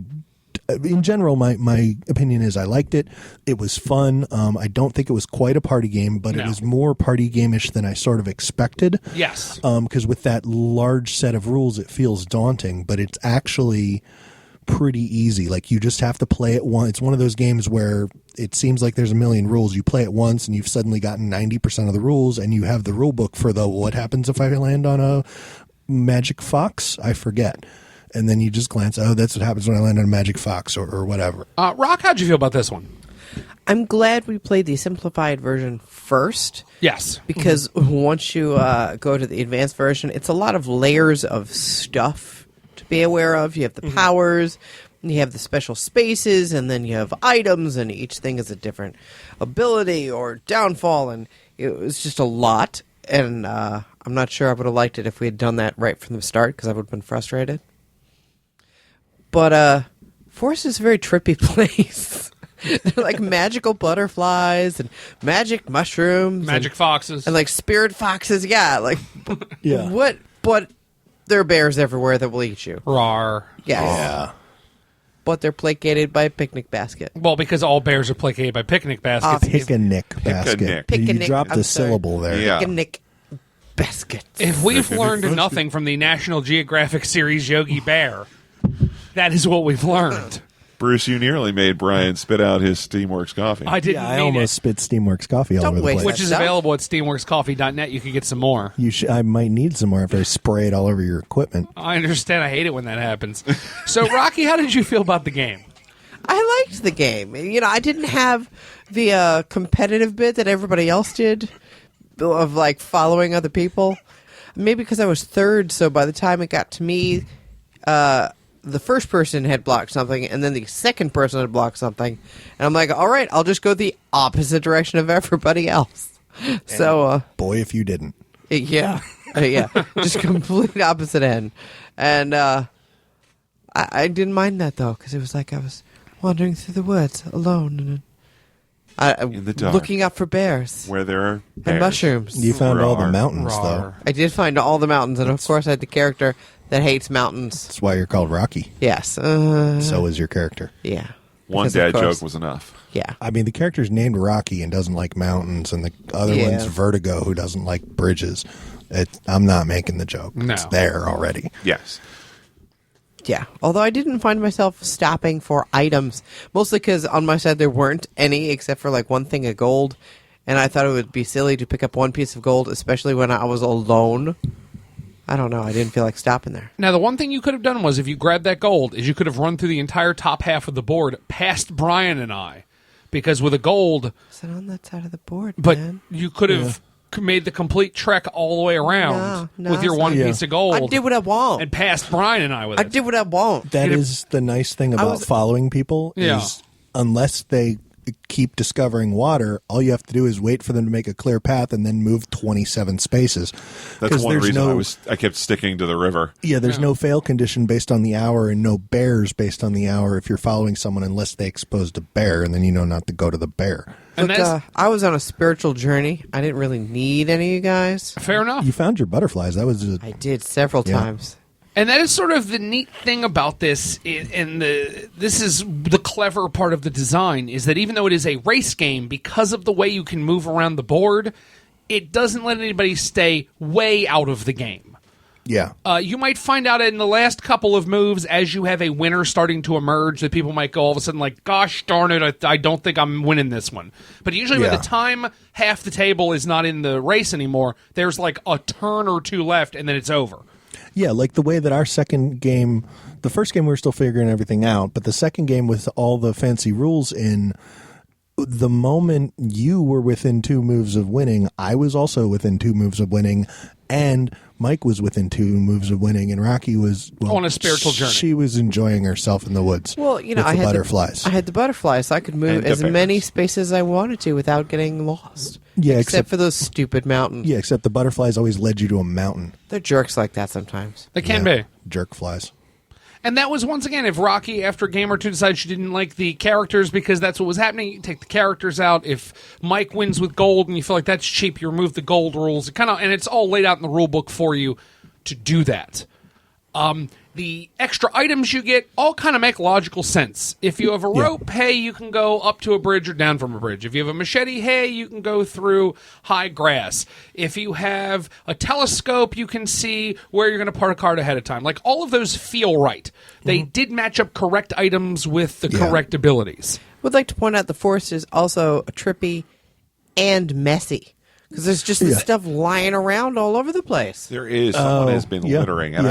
in general, my opinion is I liked it. It was fun. I don't think it was quite a party game, but it was more party game-ish than I sort of expected. Yes. Because with that large set of rules, it feels daunting, but it's actually pretty easy. Like, you just have to play it once. It's one of those games where it seems like there's a million rules. You play it once and you've suddenly gotten 90% of the rules, and you have the rule book for the what happens if I land on a magic fox? I forget. And then you just glance, oh, that's what happens when I land on a magic fox or whatever. Rock, how'd you feel about this one? I'm glad we played the simplified version first. Yes. Because once you go to the advanced version, it's a lot of layers of stuff to be aware of. You have the powers, you have the special spaces, and then you have items, and each thing is a different ability or downfall, and it was just a lot. And I'm not sure I would have liked it if we had done that right from the start, because I would have been frustrated. But Forest is a very trippy place. They're like magical butterflies and magic mushrooms. Magic foxes. And like spirit foxes. Yeah, like Yeah. what? But there are bears everywhere that will eat you. Rawr. Yes. Yeah. But they're placated by a picnic basket. Well, because all bears are placated by picnic baskets. Picnic basket. Picnic. You Picnic, dropped I'm the sorry. syllable there. Yeah. Picnic basket. If we've learned nothing from the National Geographic series Yogi Bear, that is what we've learned. Bruce, you nearly made Brian spit out his Steamworks coffee. I didn't Yeah, I mean almost it. spit Steamworks coffee all Don't over the waste place. Which is Stuff. available at steamworkscoffee.net. You can get some more. I might need some more if I spray it all over your equipment. I understand. I hate it when that happens. So, Rocky, how did you feel about the game? I liked the game. You know, I didn't have the competitive bit that everybody else did of like following other people. Maybe because I was third, so by the time it got to me, the first person had blocked something, and then the second person had blocked something. And I'm like, all right, I'll just go the opposite direction of everybody else. So, Boy, if you didn't. yeah, just complete opposite end. And I didn't mind that, though, because it was like I was wandering through the woods alone and In the dark. looking out for bears Where there are and bears. mushrooms. You found all the Rawr. mountains, Rawr. though. I did find all the mountains, and of course I had the character that hates mountains. That's why you're called Rocky. Yes. So is your character. Yeah. One Because, of dad course- joke was enough. Yeah. I mean, the character's named Rocky and doesn't like mountains, and the other Yeah. one's Vertigo, who doesn't like bridges. I'm not making the joke. No. It's there already. Yes. Yeah. Although I didn't find myself stopping for items, mostly because on my side there weren't any except for like one thing of gold, and I thought it would be silly to pick up one piece of gold, especially when I was alone. I don't know. I didn't feel like stopping there. Now, the one thing you could have done was, if you grabbed that gold, is you could have run through the entire top half of the board past Brian and I. Because with a gold, Is it on that side of the board, but man? you could have made the complete trek all the way around No, with your it's one not. piece of gold. I did what I want. and past Brian and I with I it. did what I want. That is the nice thing about was- following people Yeah. is unless they keep discovering water, all you have to do is wait for them to make a clear path and then move 27 spaces. That's 'Cause one there's reason no- I kept sticking to the river. Yeah, there's no fail condition based on the hour and no bears based on the hour if you're following someone unless they exposed a bear, and then you know not to go to the bear. And But, that's I was on a spiritual journey. I didn't really need any of you guys. fair enough. You found your butterflies. That was I did several Yeah. times. And that is sort of the neat thing about this, and this is the clever part of the design, is that even though it is a race game, because of the way you can move around the board, it doesn't let anybody stay way out of the game. yeah. You might find out in the last couple of moves, as you have a winner starting to emerge, that people might go all of a sudden like, gosh darn it, I don't think I'm winning this one. But usually by Yeah. the time half the table is not in the race anymore, there's like a turn or two left, and then it's over. Yeah, like the way that our second game, the first game we were still figuring everything out, but the second game with all the fancy rules in, the moment you were within 2 moves of winning, I was also within 2 moves of winning, and Mike was within 2 moves of winning, and Rocky was On a spiritual journey. She was enjoying herself in the woods. Well, you know, with I the had butterflies. I had the butterflies, so I could move And the as many bears. spaces as I wanted to without getting lost. Yeah, except except- for those stupid mountains. yeah, except the butterflies always led you to a mountain. They're jerks like that sometimes. They can Yeah, be. jerk flies. And that was, once again, if Rocky, after a game or two, decided she didn't like the characters because that's what was happening, you take the characters out. If Mike wins with gold and you feel like that's cheap, you remove the gold rules. And it's all laid out in the rule book for you to do that. the extra items you get all kind of make logical sense. If you have a rope, hey, you can go up to a bridge or down from a bridge. If you have a machete, hey, you can go through high grass. If you have a telescope, you can see where you're going to park a card ahead of time. Like, all of those feel right. They did match up correct items with the correct abilities. Would like to point out the forest is also trippy and messy. Because there's just this stuff lying around all over the place. There is. Someone has been littering. And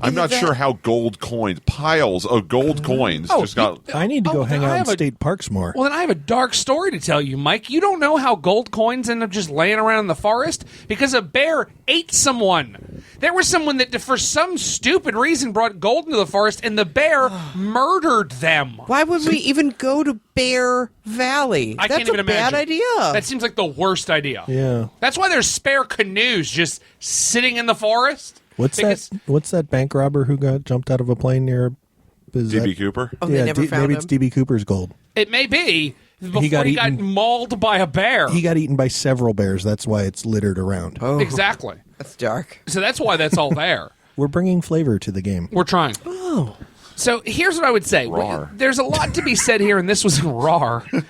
I'm not sure how gold coins, piles of gold coins just got... I need to go hang out in state parks more. Well, then I have a dark story to tell you, Mike. You don't know how gold coins end up just laying around in the forest? Because a bear ate someone. There was someone that, for some stupid reason, brought gold into the forest, and the bear murdered them. Why would we even go to Bear Valley? I can't even imagine. That's a bad idea. That seems like the worst idea. Yeah. That's why there's spare canoes just sitting in the forest. What's that bank robber who got jumped out of a plane near D.B. Cooper? Oh, they never found maybe him? it's D.B. Cooper's gold. It may be. Before he got mauled by a bear. He got eaten by several bears. That's why it's littered around. Oh, exactly. That's dark. So that's why that's all there. We're bringing flavor to the game. We're trying. Oh. So here's what I would say. There's a lot to be said here, and this was rawr.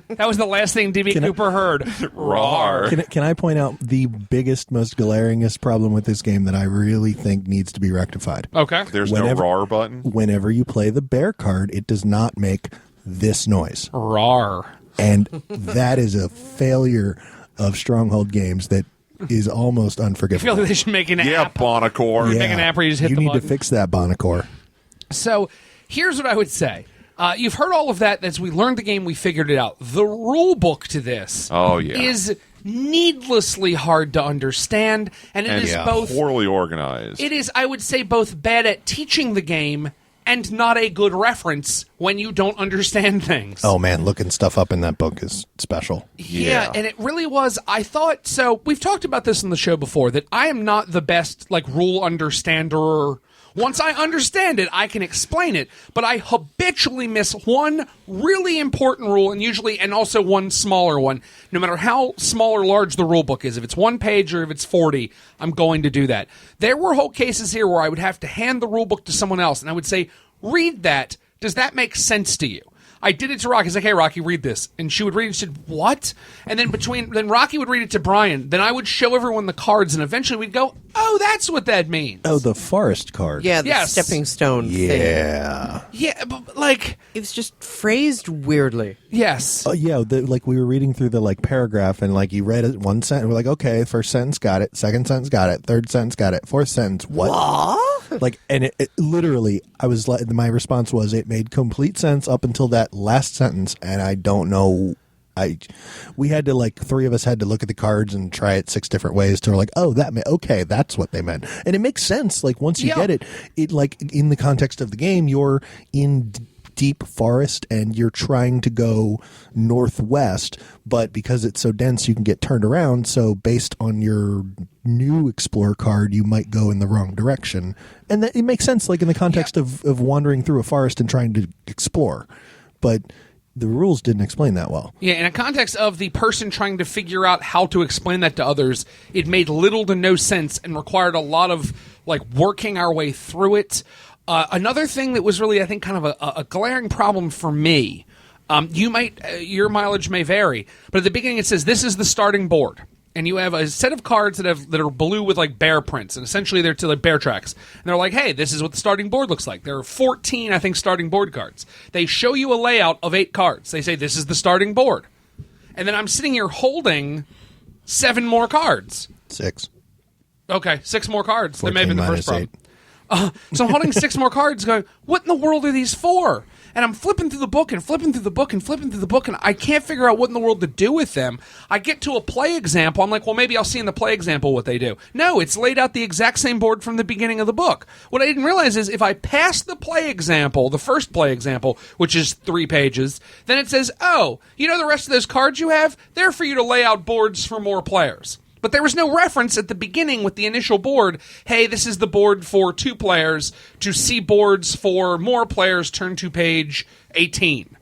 That was the last thing D.B. Cooper heard. Rawr. Can I point out the biggest, most glaringest problem with this game that I really think needs to be rectified? Okay. There's no rawr button? Whenever you play the bear card, it does not make this noise. Rawr. And that is a failure of Stronghold games that is almost I unforgivable. feel like they should make an app. Bonacore. Make an app where you just hit the need button. to fix that, Bonacore. So here's what I would say. You've heard all of that. As we learned the game, we figured it out. The rule book to this is needlessly hard to understand, and it is both poorly organized. It is, I would say, both bad at teaching the game and not a good reference when you don't understand things. Oh man, looking stuff up in that book is special. Yeah, and it really was. I thought, so we've talked about this on the show before, that I am not the best rule understander. Once I understand it, I can explain it, but I habitually miss one really important rule, and also one smaller one. No matter how small or large the rule book is, if it's 1 page or if it's 40, I'm going to do that. There were whole cases here where I would have to hand the rule book to someone else, and I would say, read that. Does that make sense to you? I did it to Rocky. I was like, hey, Rocky, read this. And she would read it and she said, what? And then Rocky would read it to Brian. Then I would show everyone the cards, and eventually we'd go, oh, that's what that means. Oh, the forest card. Yeah, the stepping stone thing. Yeah, but it's just phrased weirdly. Yes. Yeah, we were reading through the paragraph, and you read it one sentence. We're like, okay, first sentence got it, second sentence got it, third sentence got it, fourth sentence what? And it literally, my response was, it made complete sense up until that last sentence, and I don't know. We had to three of us had to look at the cards and try it 6 different ways to okay, that's what they meant, and it makes sense. Once you get it, in the context of the game, you're in deep forest and you're trying to go northwest, but because it's so dense, you can get turned around. So based on your new Explorer card, you might go in the wrong direction, and that it makes sense, in the context of wandering through a forest and trying to explore, but the rules didn't explain that well. Yeah, in a context of the person trying to figure out how to explain that to others, it made little to no sense and required a lot of working our way through it. Another thing that was really, I think, kind of a glaring problem for me, your mileage may vary, but at the beginning it says, this is the starting board. And you have a set of cards that are blue with bear prints, and essentially they're to bear tracks. And they're like, hey, this is what the starting board looks like. There are 14, I think, starting board cards. They show you a layout of 8 cards. They say, this is the starting board. And then I'm sitting here holding 7 more cards. 6. Okay, 6 more cards. That may have been the first problem. 8. So I'm holding 6 more cards going, what in the world are these for? And I'm flipping through the book and flipping through the book and flipping through the book, and I can't figure out what in the world to do with them. I get to a play example. I'm like, well, maybe I'll see in the play example what they do. No, it's laid out the exact same board from the beginning of the book. What I didn't realize is if I pass the play example, the first play example, which is 3 pages, then it says, oh, you know the rest of those cards you have? They're for you to lay out boards for more players. But there was no reference at the beginning with the initial board, hey, this is the board for 2 players, to see boards for more players, turn to page 18.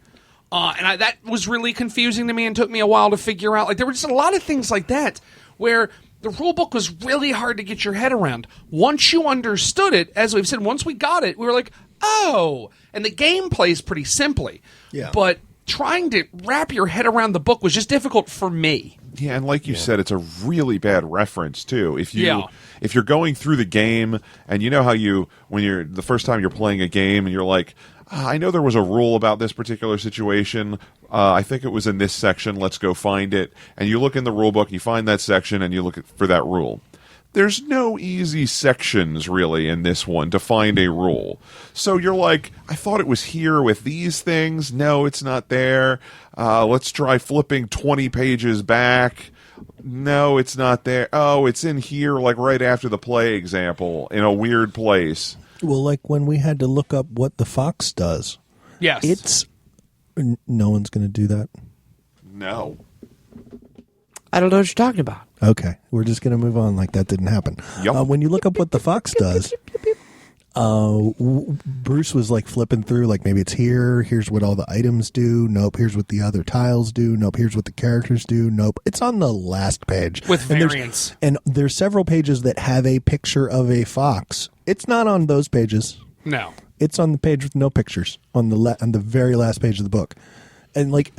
That was really confusing to me and took me a while to figure out. There were just a lot of things like that where the rule book was really hard to get your head around. Once you understood it, as we've said, once we got it, we were like, oh, and the game plays pretty simply. Yeah. But trying to wrap your head around the book was just difficult for me. Yeah, and like you said, it's a really bad reference too. If Yeah. you're going through the game, and you know how when you're the first time you're playing a game, and you're like, I know there was a rule about this particular situation. I think it was in this section. Let's go find it. And you look in the rule book, you find that section, and you look for that rule. There's no easy sections, really, in this one to find a rule. So you're like, I thought it was here with these things. No, it's not there. Let's try flipping 20 pages back. No, it's not there. Oh, it's in here, like right after the play example, in a weird place. Well, like when we had to look up what the fox does. Yes. No one's going to do that. No. I don't know what you're talking about. Okay, we're just going to move on like that didn't happen. Yep. When you look up what the fox does, Bruce was like flipping through, like maybe it's here, here's what all the items do, nope, here's what the other tiles do, nope, here's what the characters do, nope. It's on the last page. With and variants. There's several pages that have a picture of a fox. It's not on those pages. No. It's on the page with no pictures, on the very last page of the book. And like,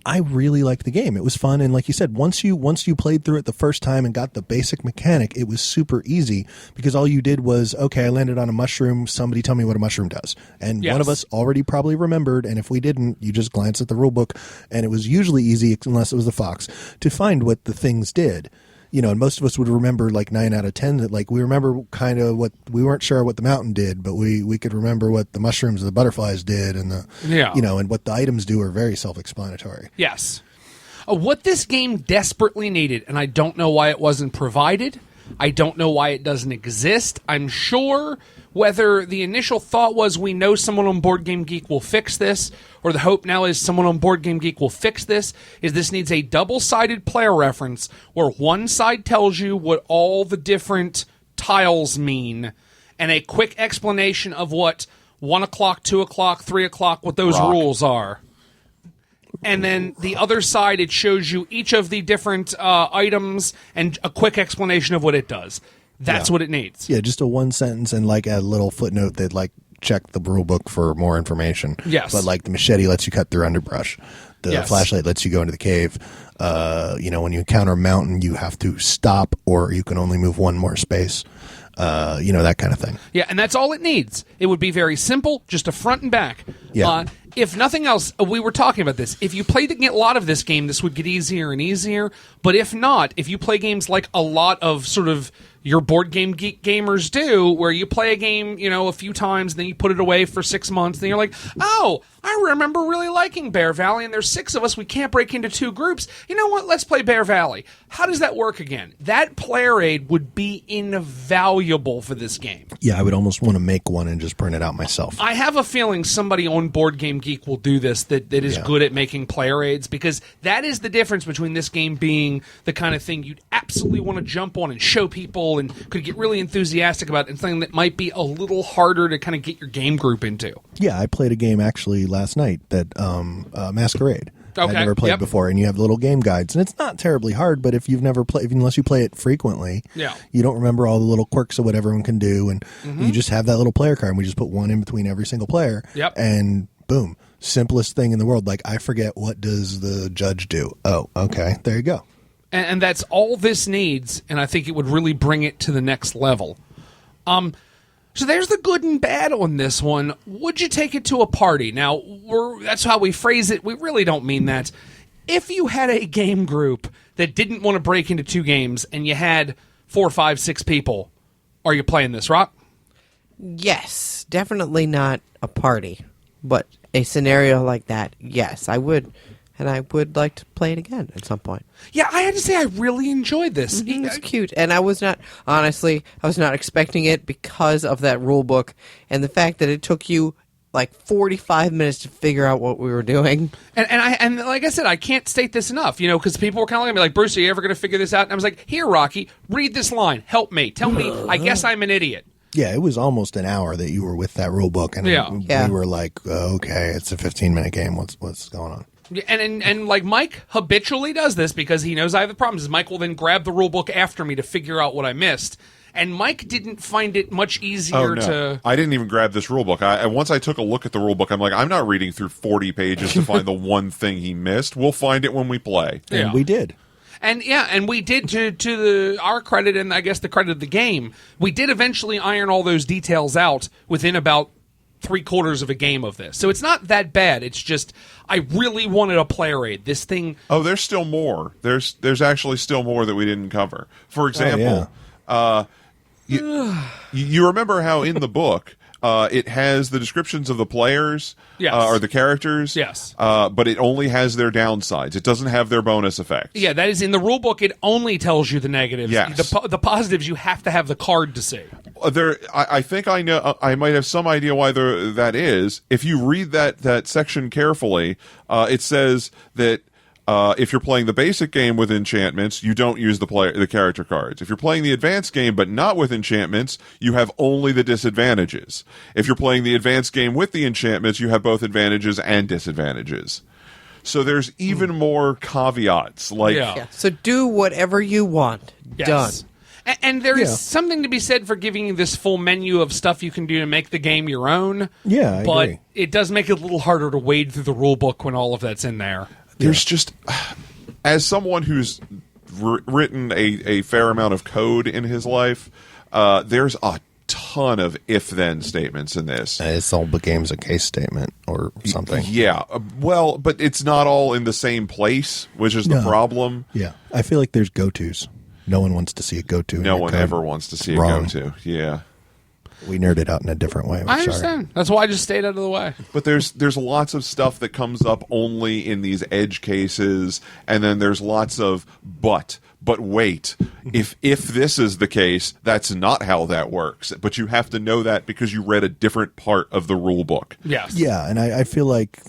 I really liked the game. It was fun, and like you said, once you played through it the first time and got the basic mechanic, it was super easy because all you did was, okay, I landed on a mushroom. Somebody tell me what a mushroom does. And Yes. one of us already probably remembered, and if we didn't, you just glance at the rule book, and it was usually easy, unless it was the fox, to find what the things did. You know, and most of us would remember like 9 out of 10 that like we remember kind of what we weren't sure what the mountain did, but we could remember what the mushrooms and the butterflies did, and and what the items do are very self-explanatory. Yes. What this game desperately needed, and I don't know why it wasn't provided, I don't know why it doesn't exist. I'm sure whether the initial thought was we know someone on Board Game Geek will fix this, or the hope now is someone on Board Game Geek will fix this, is this needs a double-sided player reference where one side tells you what all the different tiles mean, and a quick explanation of what 1 o'clock, 2 o'clock, 3 o'clock, what those rules are. And then the other side, it shows you each of the different items and a quick explanation of what it does. That's what it needs. Yeah, just a one sentence and like a little footnote that like check the rule book for more information. Yes. But like the machete lets you cut through underbrush. The Yes. flashlight lets you go into the cave. When you encounter a mountain, you have to stop, or you can only move one more space. That kind of thing. Yeah, and that's all it needs. It would be very simple, just a front and back. Yeah. If nothing else, we were talking about this. If you played a lot of this game, this would get easier and easier. But if not, if you play games like a lot of sort of your Board Game Geek gamers do, where you play a game, a few times, and then you put it away for 6 months, and then you're like, oh, I remember really liking Bear Valley, and there's 6 of us, we can't break into 2 groups. You know what? Let's play Bear Valley. How does that work again? That player aid would be invaluable for this game. Yeah, I would almost want to make one and just print it out myself. I have a feeling somebody on Board Game Geek will do this that is good at making player aids, because that is the difference between this game being the kind of thing you'd absolutely want to jump on and show people and could get really enthusiastic about, and something that might be a little harder to kind of get your game group into. Yeah, I played a game actually last night that Masquerade. Okay, I've never played before, and you have little game guides, and it's not terribly hard. But if you've never played, unless you play it frequently, you don't remember all the little quirks of what everyone can do, and you just have that little player card. And we just put one in between every single player, and boom, simplest thing in the world. Like, I forget, what does the judge do? Oh, okay, there you go. And that's all this needs, and I think it would really bring it to the next level. So there's the good and bad on this one. Would you take it to a party? Now, that's how we phrase it. We really don't mean that. If you had a game group that didn't want to break into 2 games, and you had 4, 5, 6 people, are you playing this, Rock? Yes, definitely not a party, but a scenario like that, yes, I would. And I would like to play it again at some point. Yeah, I had to say I really enjoyed this. It's cute. And I was not expecting it because of that rule book and the fact that it took you like 45 minutes to figure out what we were doing. And like I said, I can't state this enough, because people were kind of looking at me like, Bruce, are you ever going to figure this out? And I was like, here, Rocky, read this line. Help me. Tell me. I guess I'm an idiot. Yeah, it was almost an hour that you were with that rule book, and we were like, okay, it's a 15-minute game. What's going on? And like Mike habitually does this because he knows I have the problems. Is Mike will then grab the rule book after me to figure out what I missed. And Mike didn't find it much easier to... I didn't even grab this rule book. Once I took a look at the rule book, I'm like, I'm not reading through 40 pages to find the one thing he missed. We'll find it when we play. And we did. And we did to our credit, and I guess the credit of the game, we did eventually iron all those details out within about 3/4 of a game of this. So it's not that bad. It's just I really wanted a player aid. This thing... Oh, there's still more. There's actually still more that we didn't cover. For example, you remember how in the book it has the descriptions of the players or the characters? Yes. But it only has their downsides. It doesn't have their bonus effects. Yeah, that is in the rule book. It only tells you the negatives. Yes. The positives you have to have the card to see. I think I know. I might have some idea why that is. If you read that section carefully, it says that if you're playing the basic game with enchantments, you don't use the character cards. If you're playing the advanced game but not with enchantments, you have only the disadvantages. If you're playing the advanced game with the enchantments, you have both advantages and disadvantages. So there's even more caveats. So do whatever you want. Yes. Done. And there is something to be said for giving you this full menu of stuff you can do to make the game your own. Yeah, but agree. it does make it a little harder to wade through the rule book when all of that's in there. There's just, as someone who's written a fair amount of code in his life, there's a ton of if-then statements in this. It's all becomes a case statement or something. Yeah, well, but it's not all in the same place, which is the problem. Yeah, I feel like there's go-tos. No one wants to see a go-to. No one ever wants to see a go-to. Yeah. We nerded out in a different way. I understand. That's why I just stayed out of the way. But there's lots of stuff that comes up only in these edge cases, and then there's lots of but wait, if this is the case, that's not how that works. But you have to know that because you read a different part of the rule book. Yes. Yeah, and I feel like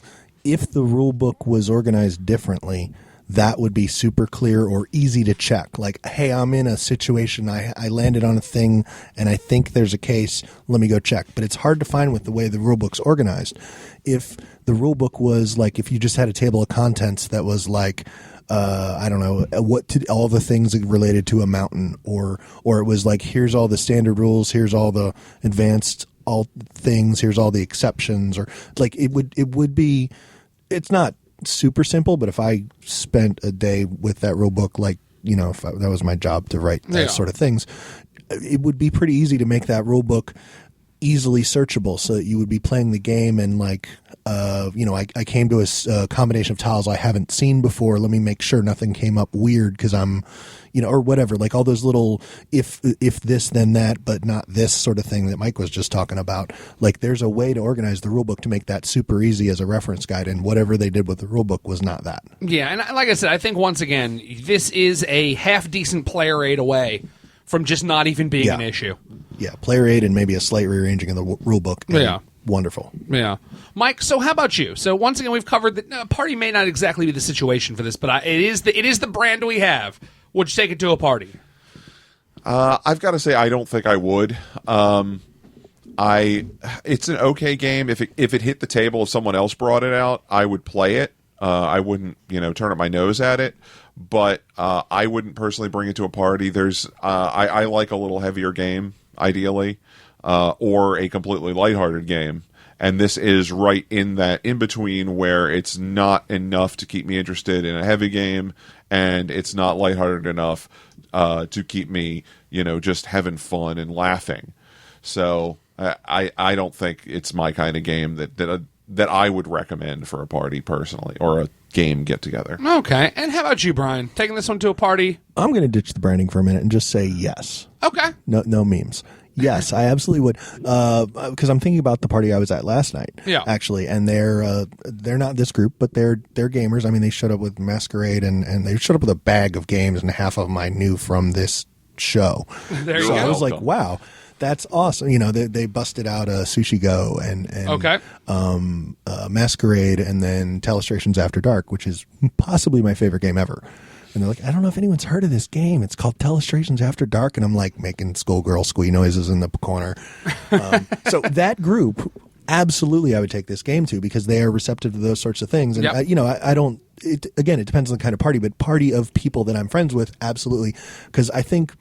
if the rule book was organized differently, that would be super clear or easy to check. Like, hey, I'm in a situation, I landed on a thing, and I think there's a case, let me go check. But it's hard to find with the way the rulebook's organized. If the rulebook was like, if you just had a table of contents that was like, I don't know, all the things related to a mountain, or it was like, here's all the standard rules, here's all the advanced all things, here's all the exceptions, or like it would be, it's not super simple, but if I spent a day with that rule book, like, you know, if that was my job to write those sort of things, it would be pretty easy to make that rule book easily searchable so that you would be playing the game and like, you know, I came to a combination of tiles I haven't seen before. Let me make sure nothing came up weird because I'm, you know, or whatever, like all those little if this then that but not this sort of thing that Mike was just talking about. Like there's a way to organize the rulebook to make that super easy as a reference guide, and whatever they did with the rulebook was not that. Yeah, and like I said, I think once again this is a half decent player aid away from just not even being an issue. Yeah, player aid and maybe a slight rearranging of the rulebook. Yeah. Wonderful. Yeah. Mike, so how about you? So once again, we've covered that party may not exactly be the situation for this, but it is the brand we have. Would you take it to a party? I've got to say, I don't think I would. It's an okay game. If it hit the table, if someone else brought it out, I would play it. I wouldn't, turn up my nose at it. But I wouldn't personally bring it to a party. I like a little heavier game, ideally, or a completely lighthearted game. And this is right in that in between where it's not enough to keep me interested in a heavy game, and it's not lighthearted enough to keep me, just having fun and laughing. So I don't think it's my kind of game that I would recommend for a party personally, or a game get together. Okay. And how about you, Brian? Taking this one to a party? I'm going to ditch the branding for a minute and just say yes. Okay. No memes. Yes, I absolutely would. Because I'm thinking about the party I was at last night. Yeah. Actually, and they're not this group, but they're gamers. I mean, they showed up with Masquerade and they showed up with a bag of games, and half of them I knew from this show. There you go. I was like, wow. That's awesome. They busted out Sushi Go and okay. Masquerade, and then Telestrations After Dark, which is possibly my favorite game ever. And they're like, I don't know if anyone's heard of this game. It's called Telestrations After Dark. And I'm like making schoolgirl squee noises in the corner. So that group absolutely I would take this game to, because they are receptive to those sorts of things. And Yep. I don't. Again, it depends on the kind of party, but party of people that I'm friends with, absolutely, because I think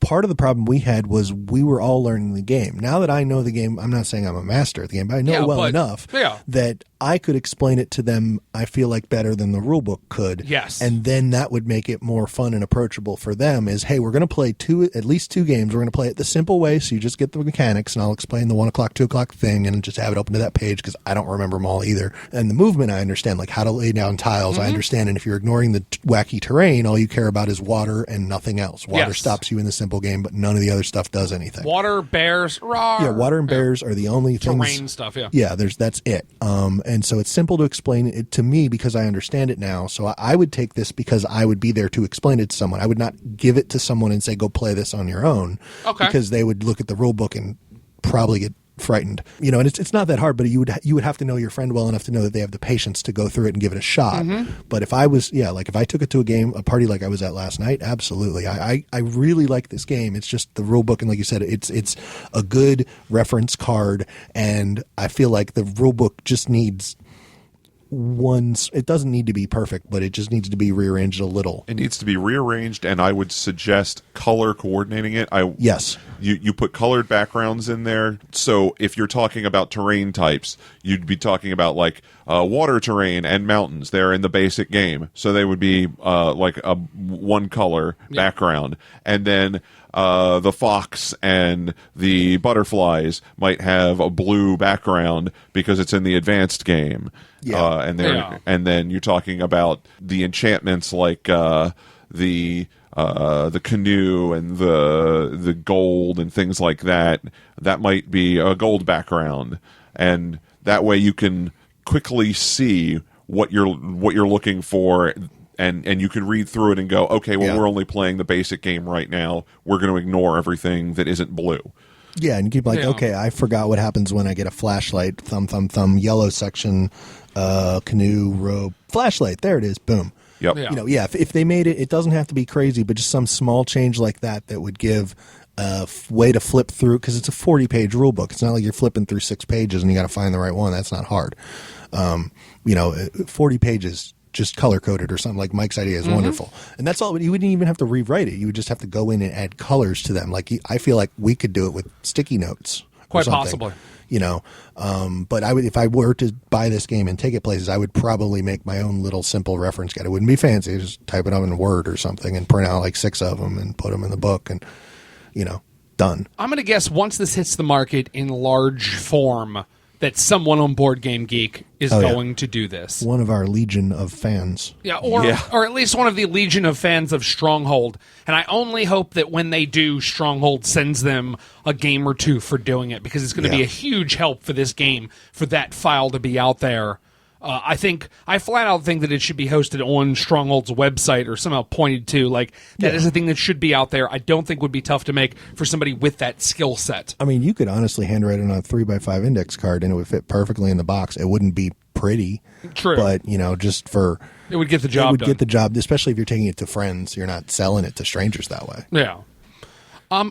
part of the problem we had was we were all learning the game. Now that I know the game, I'm not saying I'm a master at the game, but I know it well enough that I could explain it to them, I feel like, better than the rule book could. Yes. And then that would make it more fun and approachable for them is, hey, we're going to play at least two games. We're going to play it the simple way, so you just get the mechanics, and I'll explain the 1 o'clock, 2 o'clock thing, and just have it open to that page, because I don't remember them all either. And the movement, I understand, like how to lay down tiles, I understand. And if you're ignoring the wacky terrain, all you care about is water and nothing else. Water stops you in the simple game, but none of the other stuff does anything. Water, bears, rawr. Yeah, water and bears are the only things. Terrain stuff, yeah. Yeah, that's it. And so it's simple to explain it to me because I understand it now. So I would take this because I would be there to explain it to someone. I would not give it to someone and say, go play this on your own. Okay. Because they would look at the rule book and probably get frightened. And it's not that hard, but you would have to know your friend well enough to know that they have the patience to go through it and give it a shot. But if I was, if I took it to a party like I was at last night, absolutely. I really like this game. It's just the rule book, and like you said, it's a good reference card, and I feel like the rule book just needs it doesn't need to be perfect, but it just needs to be rearranged a little. It needs to be rearranged, and I would suggest color coordinating it. Yes. You put colored backgrounds in there. So if you're talking about terrain types, you'd be talking about like water terrain and mountains. They're in the basic game, so they would be like a one color background, and then the fox and the butterflies might have a blue background because it's in the advanced game. And then you're talking about the enchantments like the canoe and the gold and things like that. That might be a gold background, and that way you can quickly see what you're looking for. And you can read through it and go, okay, well, we're only playing the basic game right now. We're going to ignore everything that isn't blue. Yeah, and you keep like, okay, I forgot what happens when I get a flashlight, thumb, yellow section, canoe, rope, flashlight. There it is. Boom. Yep. Yeah. If they made it, it doesn't have to be crazy, but just some small change like that would give a way to flip through, because it's a 40-page rule book. It's not like you're flipping through 6 pages and you got to find the right one. That's not hard. 40 pages. Just color coded or something, like Mike's idea is wonderful. And that's all. You wouldn't even have to rewrite it. You would just have to go in and add colors to them. Like I feel like we could do it with sticky notes. Quite possibly. But I would, if I were to buy this game and take it places, I would probably make my own little simple reference guide. It wouldn't be fancy. Just type it up in Word or something and print out like 6 of them and put them in the book and, done. I'm going to guess once this hits the market in large form, that someone on Board Game Geek is going to do this. One of our legion of fans. Or at least one of the legion of fans of Stronghold. And I only hope that when they do, Stronghold sends them a game or two for doing it, because it's going to be a huge help for this game, for that file to be out there. I flat out think that it should be hosted on Stronghold's website or somehow pointed to. Like, that is a thing that should be out there. I don't think would be tough to make for somebody with that skill set. I mean, you could honestly handwrite it on a 3x5 index card and it would fit perfectly in the box. It wouldn't be pretty. True. But, just for... It would get the job done. It would get the job, especially if you're taking it to friends. You're not selling it to strangers that way. Yeah.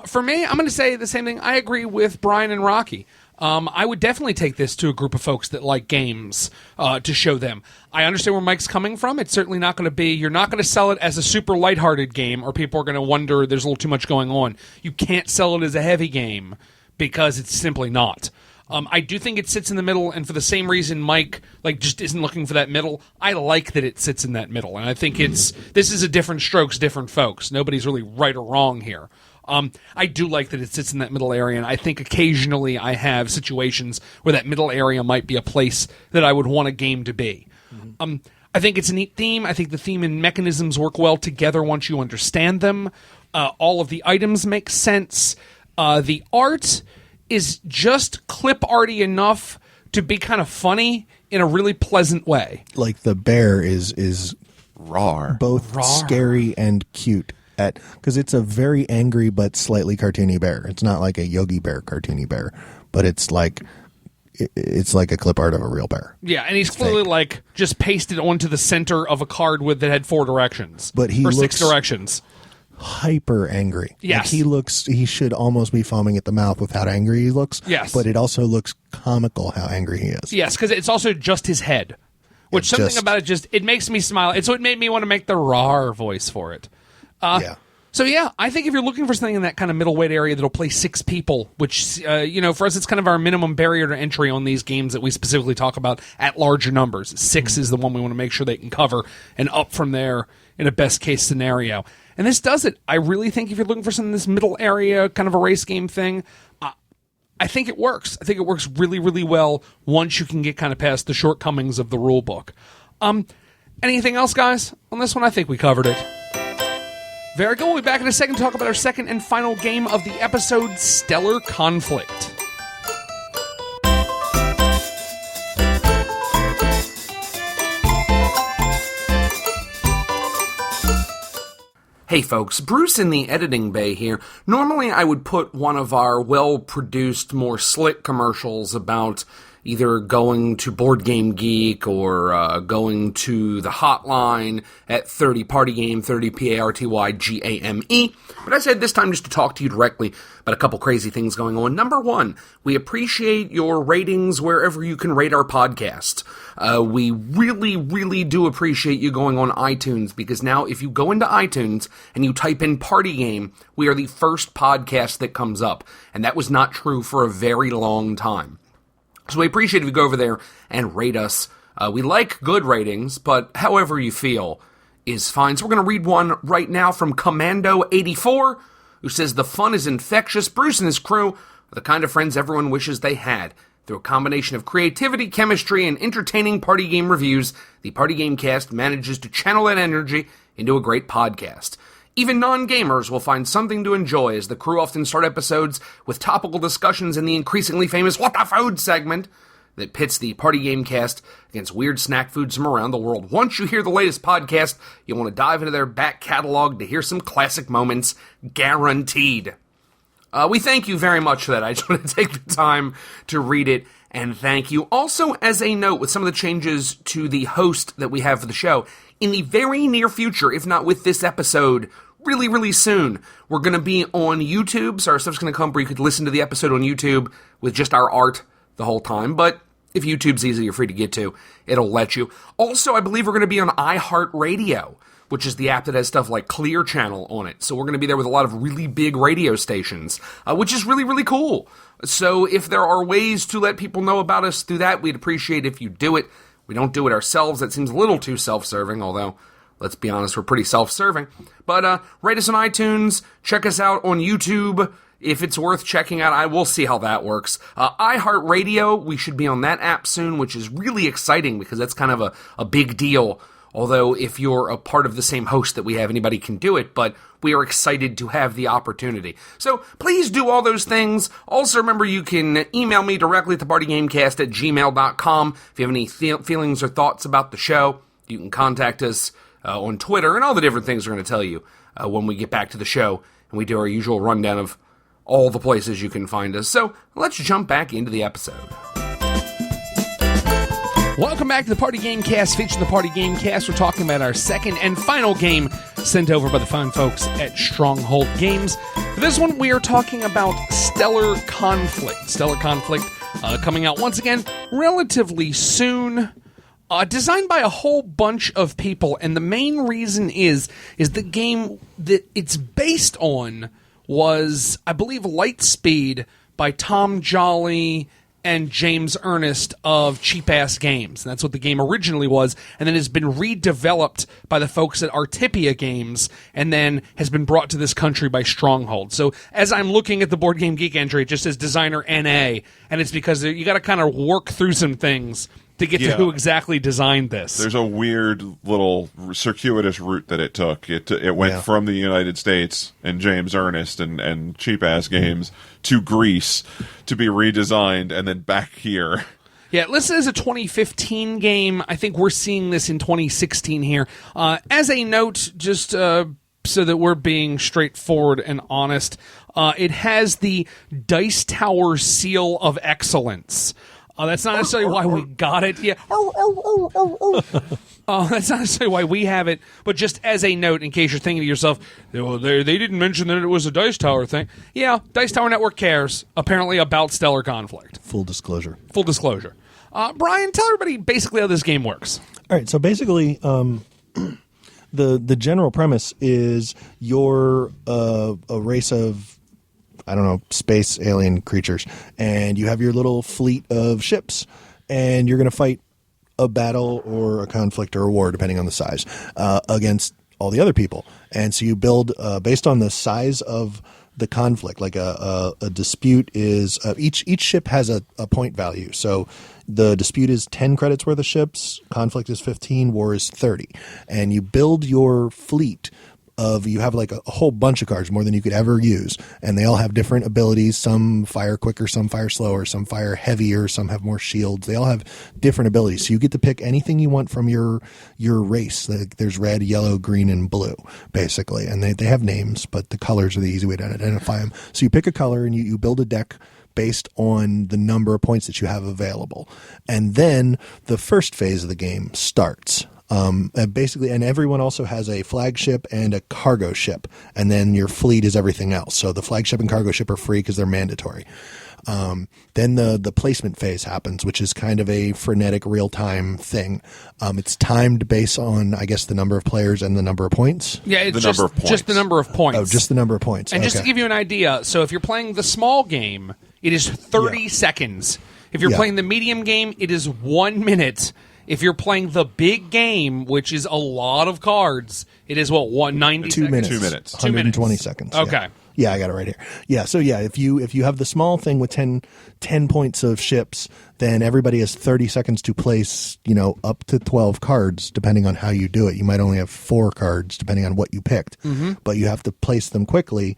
For me, I'm going to say the same thing. I agree with Brian and Rocky. I would definitely take this to a group of folks that like games to show them. I understand where Mike's coming from. It's certainly not going to be, you're not going to sell it as a super lighthearted game, or people are going to wonder there's a little too much going on. You can't sell it as a heavy game because it's simply not. I do think it sits in the middle, and for the same reason Mike just isn't looking for that middle, I like that it sits in that middle. And I think this is a different strokes, different folks. Nobody's really right or wrong here. I do like that it sits in that middle area, and I think occasionally I have situations where that middle area might be a place that I would want a game to be. I think it's a neat theme. I think the theme and mechanisms work well together once you understand them. All of the items make sense. The art is just clip arty enough to be kind of funny in a really pleasant way. Like the bear is Rawr. both scary and cute. Because it's a very angry but slightly cartoony bear. It's not like a Yogi Bear cartoony bear, but it's like a clip art of a real bear. Yeah, and he's clearly just pasted onto the center of a card that had 4 directions, but he or 6 directions. hyper angry. Yes. Like he should almost be foaming at the mouth with how angry he looks. Yes. But it also looks comical how angry he is. Yes, because it's also just his head. Which something about it it makes me smile. And so it made me want to make the rawr voice for it. Yeah. So yeah, I think if you're looking for something in that kind of middleweight area that'll play 6 people, which, for us, it's kind of our minimum barrier to entry on these games that we specifically talk about at larger numbers. 6 is the one we want to make sure they can cover, and up from there in a best case scenario. And this does it. I really think if you're looking for something in this middle area, kind of a race game thing, I think it works. I think it works really, really well once you can get kind of past the shortcomings of the rule book. Anything else, guys, on this one? I think we covered it. Very good. We'll be back in a second to talk about our second and final game of the episode, Stellar Conflict. Hey folks, Bruce in the editing bay here. Normally I would put one of our well-produced, more slick commercials about either going to Board Game Geek or going to the hotline at 30 Party Game, 30 PARTYGAME. But I said this time just to talk to you directly about a couple crazy things going on. Number one, we appreciate your ratings wherever you can rate our podcast. We really, really do appreciate you going on iTunes, because now if you go into iTunes and you type in Party Game, we are the first podcast that comes up. And that was not true for a very long time. So we appreciate if you go over there and rate us. We like good ratings, but however you feel is fine. So we're going to read one right now from Commando84, who says, "The fun is infectious. Bruce and his crew are the kind of friends everyone wishes they had. Through a combination of creativity, chemistry, and entertaining party game reviews, the Party Game Cast manages to channel that energy into a great podcast. Even non-gamers will find something to enjoy, as the crew often start episodes with topical discussions in the increasingly famous What the Food segment that pits the Party Game Cast against weird snack foods from around the world. Once you hear the latest podcast, you'll want to dive into their back catalog to hear some classic moments, guaranteed." We thank you very much for that. I just want to take the time to read it and thank you. Also, as a note, with some of the changes to the host that we have for the show, in the very near future, if not with this episode, really, really soon, we're going to be on YouTube. So our stuff's going to come where you could listen to the episode on YouTube with just our art the whole time. But if YouTube's easy, you're free to get to, it'll let you. Also, I believe we're going to be on iHeartRadio, which is the app that has stuff like Clear Channel on it. So we're going to be there with a lot of really big radio stations, which is really, really cool. So if there are ways to let people know about us through that, we'd appreciate if you do it. We don't do it ourselves. That seems a little too self-serving, although, let's be honest, we're pretty self-serving. But rate us on iTunes, check us out on YouTube. If it's worth checking out, I will see how that works. iHeartRadio, we should be on that app soon, which is really exciting because that's kind of a big deal. Although if you're a part of the same host that we have, anybody can do it, but we are excited to have the opportunity. So please do all those things. Also remember, you can email me directly at thepartygamecast@gmail.com. If you have any feelings or thoughts about the show, you can contact us on Twitter and all the different things we're going to tell you when we get back to the show and we do our usual rundown of all the places you can find us. So let's jump back into the episode. Welcome back to the Party Game Cast, featuring the Party Game Cast. We're talking about our second and final game sent over by the fine folks at Stronghold Games. For this one, we are talking about Stellar Conflict. Stellar Conflict coming out once again relatively soon. Designed by a whole bunch of people, and the main reason is the game that it's based on was, I believe, Lightspeed by Tom Jolly and James Ernest of Cheap Ass Games. And that's what the game originally was, and then has been redeveloped by the folks at Artipia Games, and then has been brought to this country by Stronghold. So as I'm looking at the Board Game Geek entry, it just says Designer NA, and it's because you got to kind of work through some things to get to who exactly designed this. There's a weird little circuitous route that it took. It went from the United States and James Ernest and cheap-ass games to Greece to be redesigned, and then back here. Yeah, listed as a 2015 game. I think we're seeing this in 2016 here. As a note, just so that we're being straightforward and honest, it has the Dice Tower Seal of Excellence. That's not necessarily why we got it. Yeah. That's not necessarily why we have it, but just as a note, in case you're thinking to yourself, well, they didn't mention that it was a Dice Tower thing. Yeah, Dice Tower Network cares, apparently, about Stellar Conflict. Full disclosure. Full disclosure. Brian, tell everybody basically how this game works. All right, so basically, the general premise is you're a race of, I don't know, space alien creatures, and you have your little fleet of ships, and you're going to fight a battle or a conflict or a war, depending on the size, against all the other people. And so you build based on the size of the conflict. Like a dispute is each ship has a point value. So the dispute is 10 credits worth of ships, conflict is 15, war is 30. And you build your fleet of, you have like a whole bunch of cards, more than you could ever use, and they all have different abilities. Some fire quicker, some fire slower, some fire heavier, some have more shields. They all have different abilities, so you get to pick anything you want from your race. There's red, yellow, green, and blue, basically, and they have names, but the colors are the easy way to identify them. So you pick a color and you build a deck based on the number of points that you have available, and then the first phase of the game starts. Basically, and everyone also has a flagship and a cargo ship, and then your fleet is everything else. So the flagship and cargo ship are free because they're mandatory. Then the placement phase happens, which is kind of a frenetic real-time thing. It's timed based on, I guess, the number of players and the number of points. Yeah, it's The number of points. just the number of points. Oh, just the number of points. And just to Okay. give you an idea, so if you're playing the small game, it is 30 seconds. If you're Yeah. playing the medium game, it is 1 minute. If you're playing the big game, which is a lot of cards, it is 90 2 seconds? minutes. 2 minutes. 120 seconds. Okay. Yeah, I got it right here. Yeah, so yeah, if you have the small thing with 10 points of ships, then everybody has 30 seconds to place, up to 12 cards, depending on how you do it. You might only have 4 cards, depending on what you picked. But you have to place them quickly,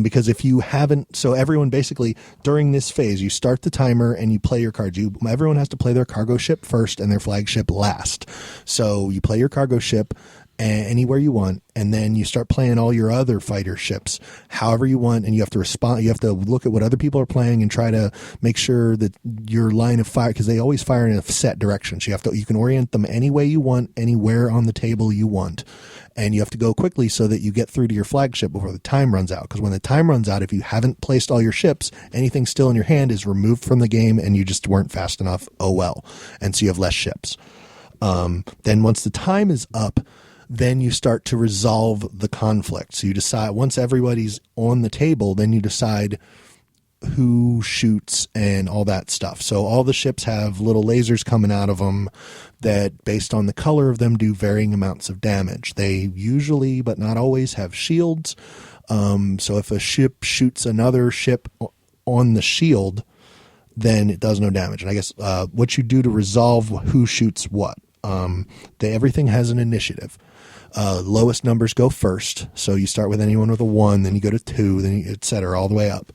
because if you haven't, so everyone basically, during this phase, you start the timer and you play your cards. Everyone has to play their cargo ship first and their flagship last. So you play your cargo ship anywhere you want, and then you start playing all your other fighter ships however you want, and you have to respond. You have to look at what other people are playing and try to make sure that your line of fire, because they always fire in a set direction, so you can orient them any way you want, anywhere on the table you want, and you have to go quickly so that you get through to your flagship before the time runs out. Because when the time runs out, if you haven't placed all your ships, anything still in your hand is removed from the game, and you just weren't fast enough. Oh well, and so you have less ships. Then once the time is up, then you start to resolve the conflict. So you decide, once everybody's on the table, then you decide who shoots and all that stuff. So all the ships have little lasers coming out of them that, based on the color of them, do varying amounts of damage. They usually, but not always, have shields. So if a ship shoots another ship on the shield, then it does no damage. And I guess what you do to resolve who shoots what. Everything has an initiative. Lowest numbers go first, so you start with anyone with a 1, then you go to 2, then et cetera, all the way up.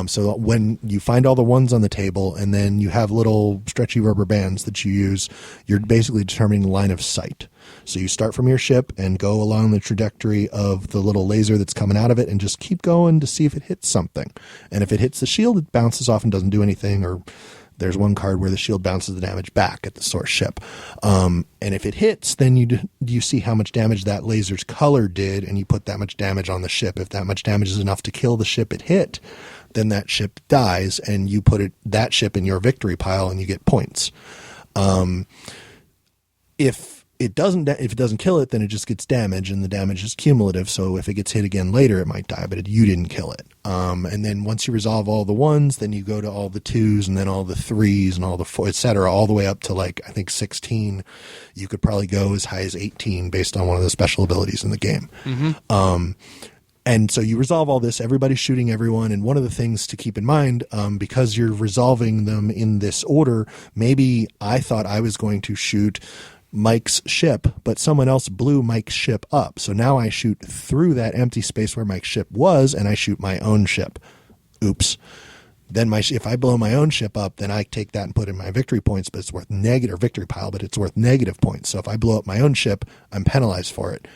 So when you find all the 1s on the table, and then you have little stretchy rubber bands that you use, you're basically determining the line of sight. So you start from your ship and go along the trajectory of the little laser that's coming out of it, and just keep going to see if it hits something. And if it hits the shield, it bounces off and doesn't do anything, or there's one card where the shield bounces the damage back at the source ship. And if it hits, then you see how much damage that laser's color did, and you put that much damage on the ship. If that much damage is enough to kill the ship it hit, then that ship dies, and you put that ship in your victory pile, and you get points. If it doesn't kill it, then it just gets damage, and the damage is cumulative. So if it gets hit again later, it might die, but you didn't kill it. And then once you resolve all the 1s, then you go to all the 2s, and then all the 3s, and all the 4, et cetera, all the way up to, like, I think 16. You could probably go as high as 18 based on one of the special abilities in the game. And so you resolve all this, everybody's shooting everyone, and one of the things to keep in mind, because you're resolving them in this order, maybe I thought I was going to shoot Mike's ship, but someone else blew Mike's ship up. So now I shoot through that empty space where Mike's ship was, and I shoot my own ship. Oops. Then if I blow my own ship up, then I take that and put in my victory points, but it's worth negative victory pile, but it's worth negative points. So if I blow up my own ship, I'm penalized for it.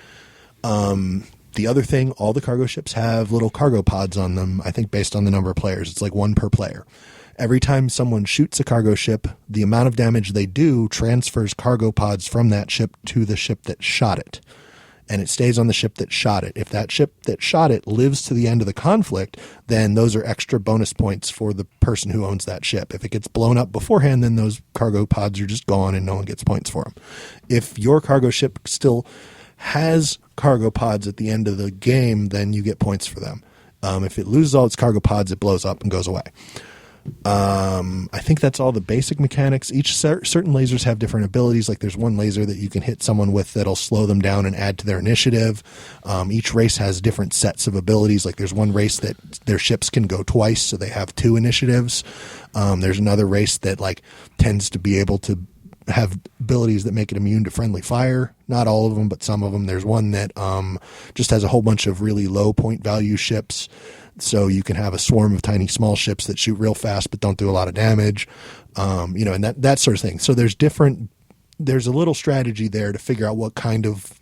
The other thing, all the cargo ships have little cargo pods on them, I think based on the number of players. It's like one per player. Every time someone shoots a cargo ship, the amount of damage they do transfers cargo pods from that ship to the ship that shot it. And it stays on the ship that shot it. If that ship that shot it lives to the end of the conflict, then those are extra bonus points for the person who owns that ship. If it gets blown up beforehand, then those cargo pods are just gone and no one gets points for them. If your cargo ship still has cargo pods at the end of the game, then you get points for them. If it loses all its cargo pods, it blows up and goes away. I think that's all the basic mechanics. Each certain lasers have different abilities. Like there's one laser that you can hit someone with that'll slow them down and add to their initiative. Each race has different sets of abilities. Like there's one race that their ships can go twice, so they have 2 initiatives. There's another race that like tends to be able to have abilities that make it immune to friendly fire. Not all of them, but some of them. There's one that just has a whole bunch of really low point value ships. So you can have a swarm of tiny small ships that shoot real fast but don't do a lot of damage, and that sort of thing. So there's a little strategy there to figure out what kind of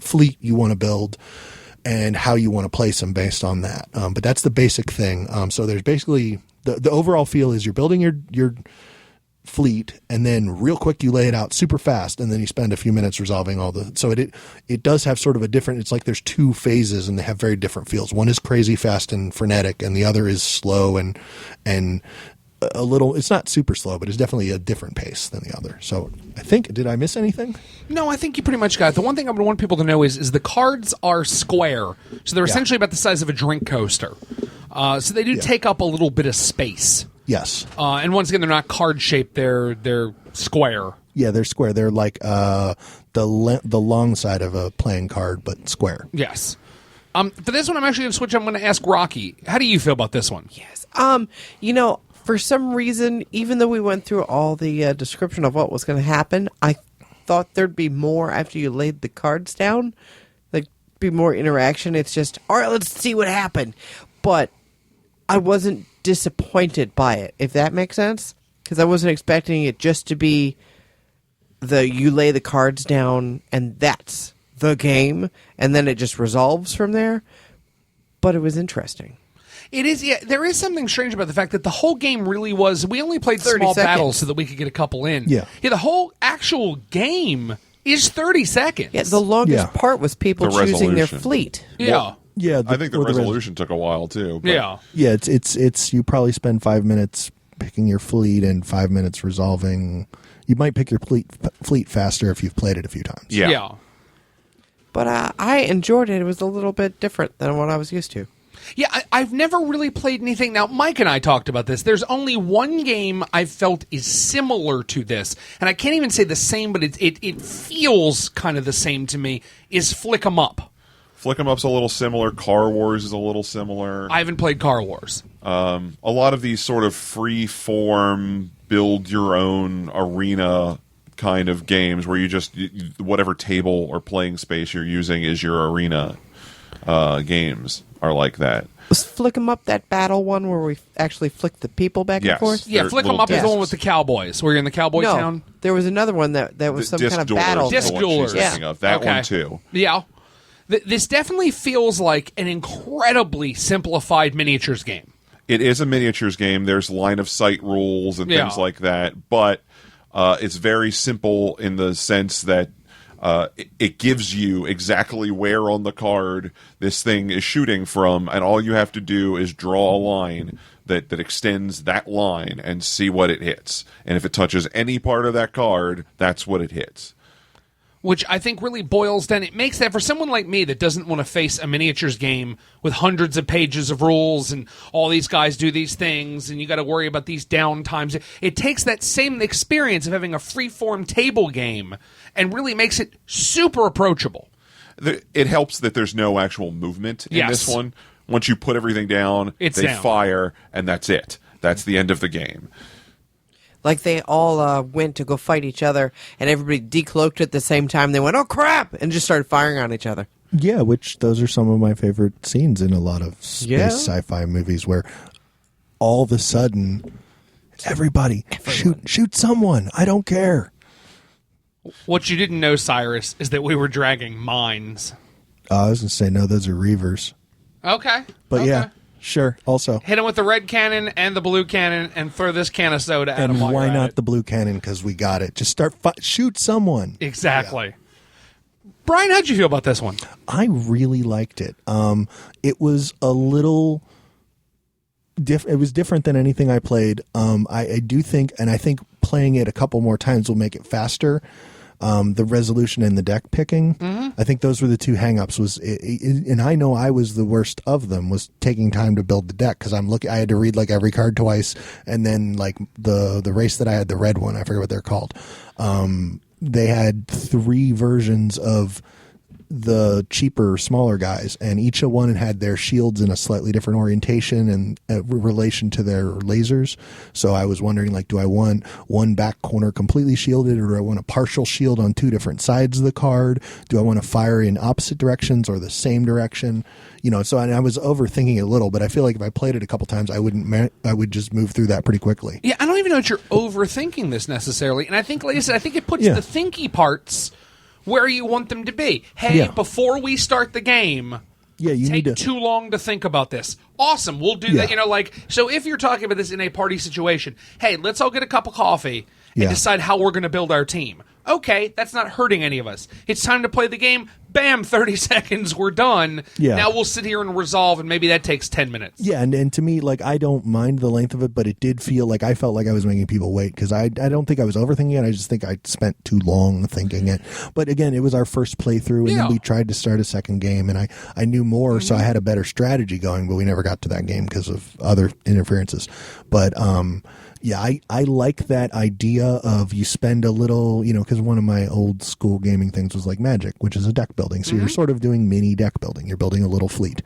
fleet you want to build and how you want to place them based on that. But that's the basic thing. So there's basically the overall feel is you're building your fleet, and then real quick you lay it out super fast, and then you spend a few minutes resolving all the. So it does have sort of a different. It's like there's 2 phases, and they have very different feels. One is crazy fast and frenetic, and the other is slow and a little. It's not super slow, but it's definitely a different pace than the other. So I think, did I miss anything? No, I think you pretty much got it. The one thing I would want people to know is the cards are square, so they're essentially about the size of a drink coaster. So they do take up a little bit of space. Yes. And once again, they're not card shaped; they're square. Yeah, they're square. They're like the long side of a playing card, but square. Yes. For this one, I'm actually going to switch. I'm going to ask Rocky. How do you feel about this one? Yes. For some reason, even though we went through all the description of what was going to happen, I thought there'd be more after you laid the cards down. Like, be more interaction. It's just, all right, let's see what happened. But I wasn't disappointed by it, if that makes sense. Because I wasn't expecting it just to be you lay the cards down and that's the game, and then it just resolves from there. But it was interesting. It is, yeah. There is something strange about the fact that the whole game really was. We only played small battles so that we could get a couple in. Yeah. The whole actual game is 30 seconds. Yeah, the longest part was people choosing their fleet. Yeah. Yeah, I think the resolution took a while too. But. Yeah. Yeah, it's you probably spend 5 minutes picking your fleet and 5 minutes resolving. You might pick your fleet faster if you've played it a few times. Yeah. But I enjoyed it. It was a little bit different than what I was used to. Yeah, I've never really played anything. Now, Mike and I talked about this. There's only one game I felt is similar to this, and I can't even say the same, but it feels kind of the same to me, is Flick 'em Up. Flick 'em Up's a little similar. Car Wars is a little similar. I haven't played Car Wars. A lot of these sort of free-form, build-your-own arena kind of games where you just, whatever table or playing space you're using is your arena games are like that. Was Flick 'em Up that battle one where we actually flick the people back and forth? Yeah, Flick 'em Up is the one with the cowboys, where you're in the cowboy No, town. there was another one that was some kind of battle. Disc Duelers. That one too. Yeah. This definitely feels like an incredibly simplified miniatures game. It is a miniatures game. There's line of sight rules and things like that, but it's very simple in the sense that it gives you exactly where on the card this thing is shooting from, and all you have to do is draw a line that extends that line and see what it hits. And if it touches any part of that card, that's what it hits. Which I think really boils down. It makes that for someone like me that doesn't want to face a miniatures game with hundreds of pages of rules and all these guys do these things and you got to worry about these down times. It takes that same experience of having a free-form table game and really makes it super approachable. It helps that there's no actual movement in this one. Once you put everything down, they fire, and that's it. That's the end of the game. Like they all went to go fight each other, and everybody decloaked at the same time. They went, "Oh crap!" and just started firing on each other. Yeah, which those are some of my favorite scenes in a lot of space sci-fi movies, where all of a sudden, everybody shoot someone. I don't care. What you didn't know, Cyrus, is that we were dragging mines. I was going to say, no, those are Reavers. Okay. But okay. yeah, sure. Also. Hit him with the red cannon and the blue cannon and throw this can of soda at him And while why you're at not it. the blue cannon? Because we got it. Just start, shoot someone. Exactly. Brian, how'd you feel about this one? I really liked it. It was a little it was different than anything I played. I do think, and I think playing it a couple more times will make it faster. The resolution and the deck picking. Mm-hmm. I think those were the two hangups. And I know I was the worst of them. Was taking time to build the deck because I had to read like every card twice, and then like the race that I had, the red one, I forget what they're called. They had 3 versions of the cheaper, smaller guys, and each one had their shields in a slightly different orientation and relation to their lasers. So I was wondering, like, do I want one back corner completely shielded, or do I want a partial shield on 2 different sides of the card? Do I want to fire in opposite directions or the same direction? So I was overthinking it a little, but I feel like if I played it a couple times, I would just move through that pretty quickly. Yeah, I don't even know that you're overthinking this necessarily, and I think, like I said, I think it puts the thinky parts where you want them to be. Hey, before we start the game, you need to too long to think about this. Awesome, we'll do that. So if you're talking about this in a party situation, hey, let's all get a cup of coffee and decide how we're going to build our team. Okay, that's not hurting any of us. It's time to play the game. Bam, 30 seconds, we're done. Yeah. Now we'll sit here and resolve, and maybe that takes 10 minutes. Yeah, and to me, like, I don't mind the length of it, but it did feel like I felt like I was making people wait, because I don't think I was overthinking it. I just think I spent too long thinking it. But again, it was our first playthrough, and then we tried to start a second game, and I knew more, so I had a better strategy going, but we never got to that game because of other interferences. But I like that idea of you spend a little, because one of my old school gaming things was like Magic, which is a deck building. So you're sort of doing mini deck building. You're building a little fleet.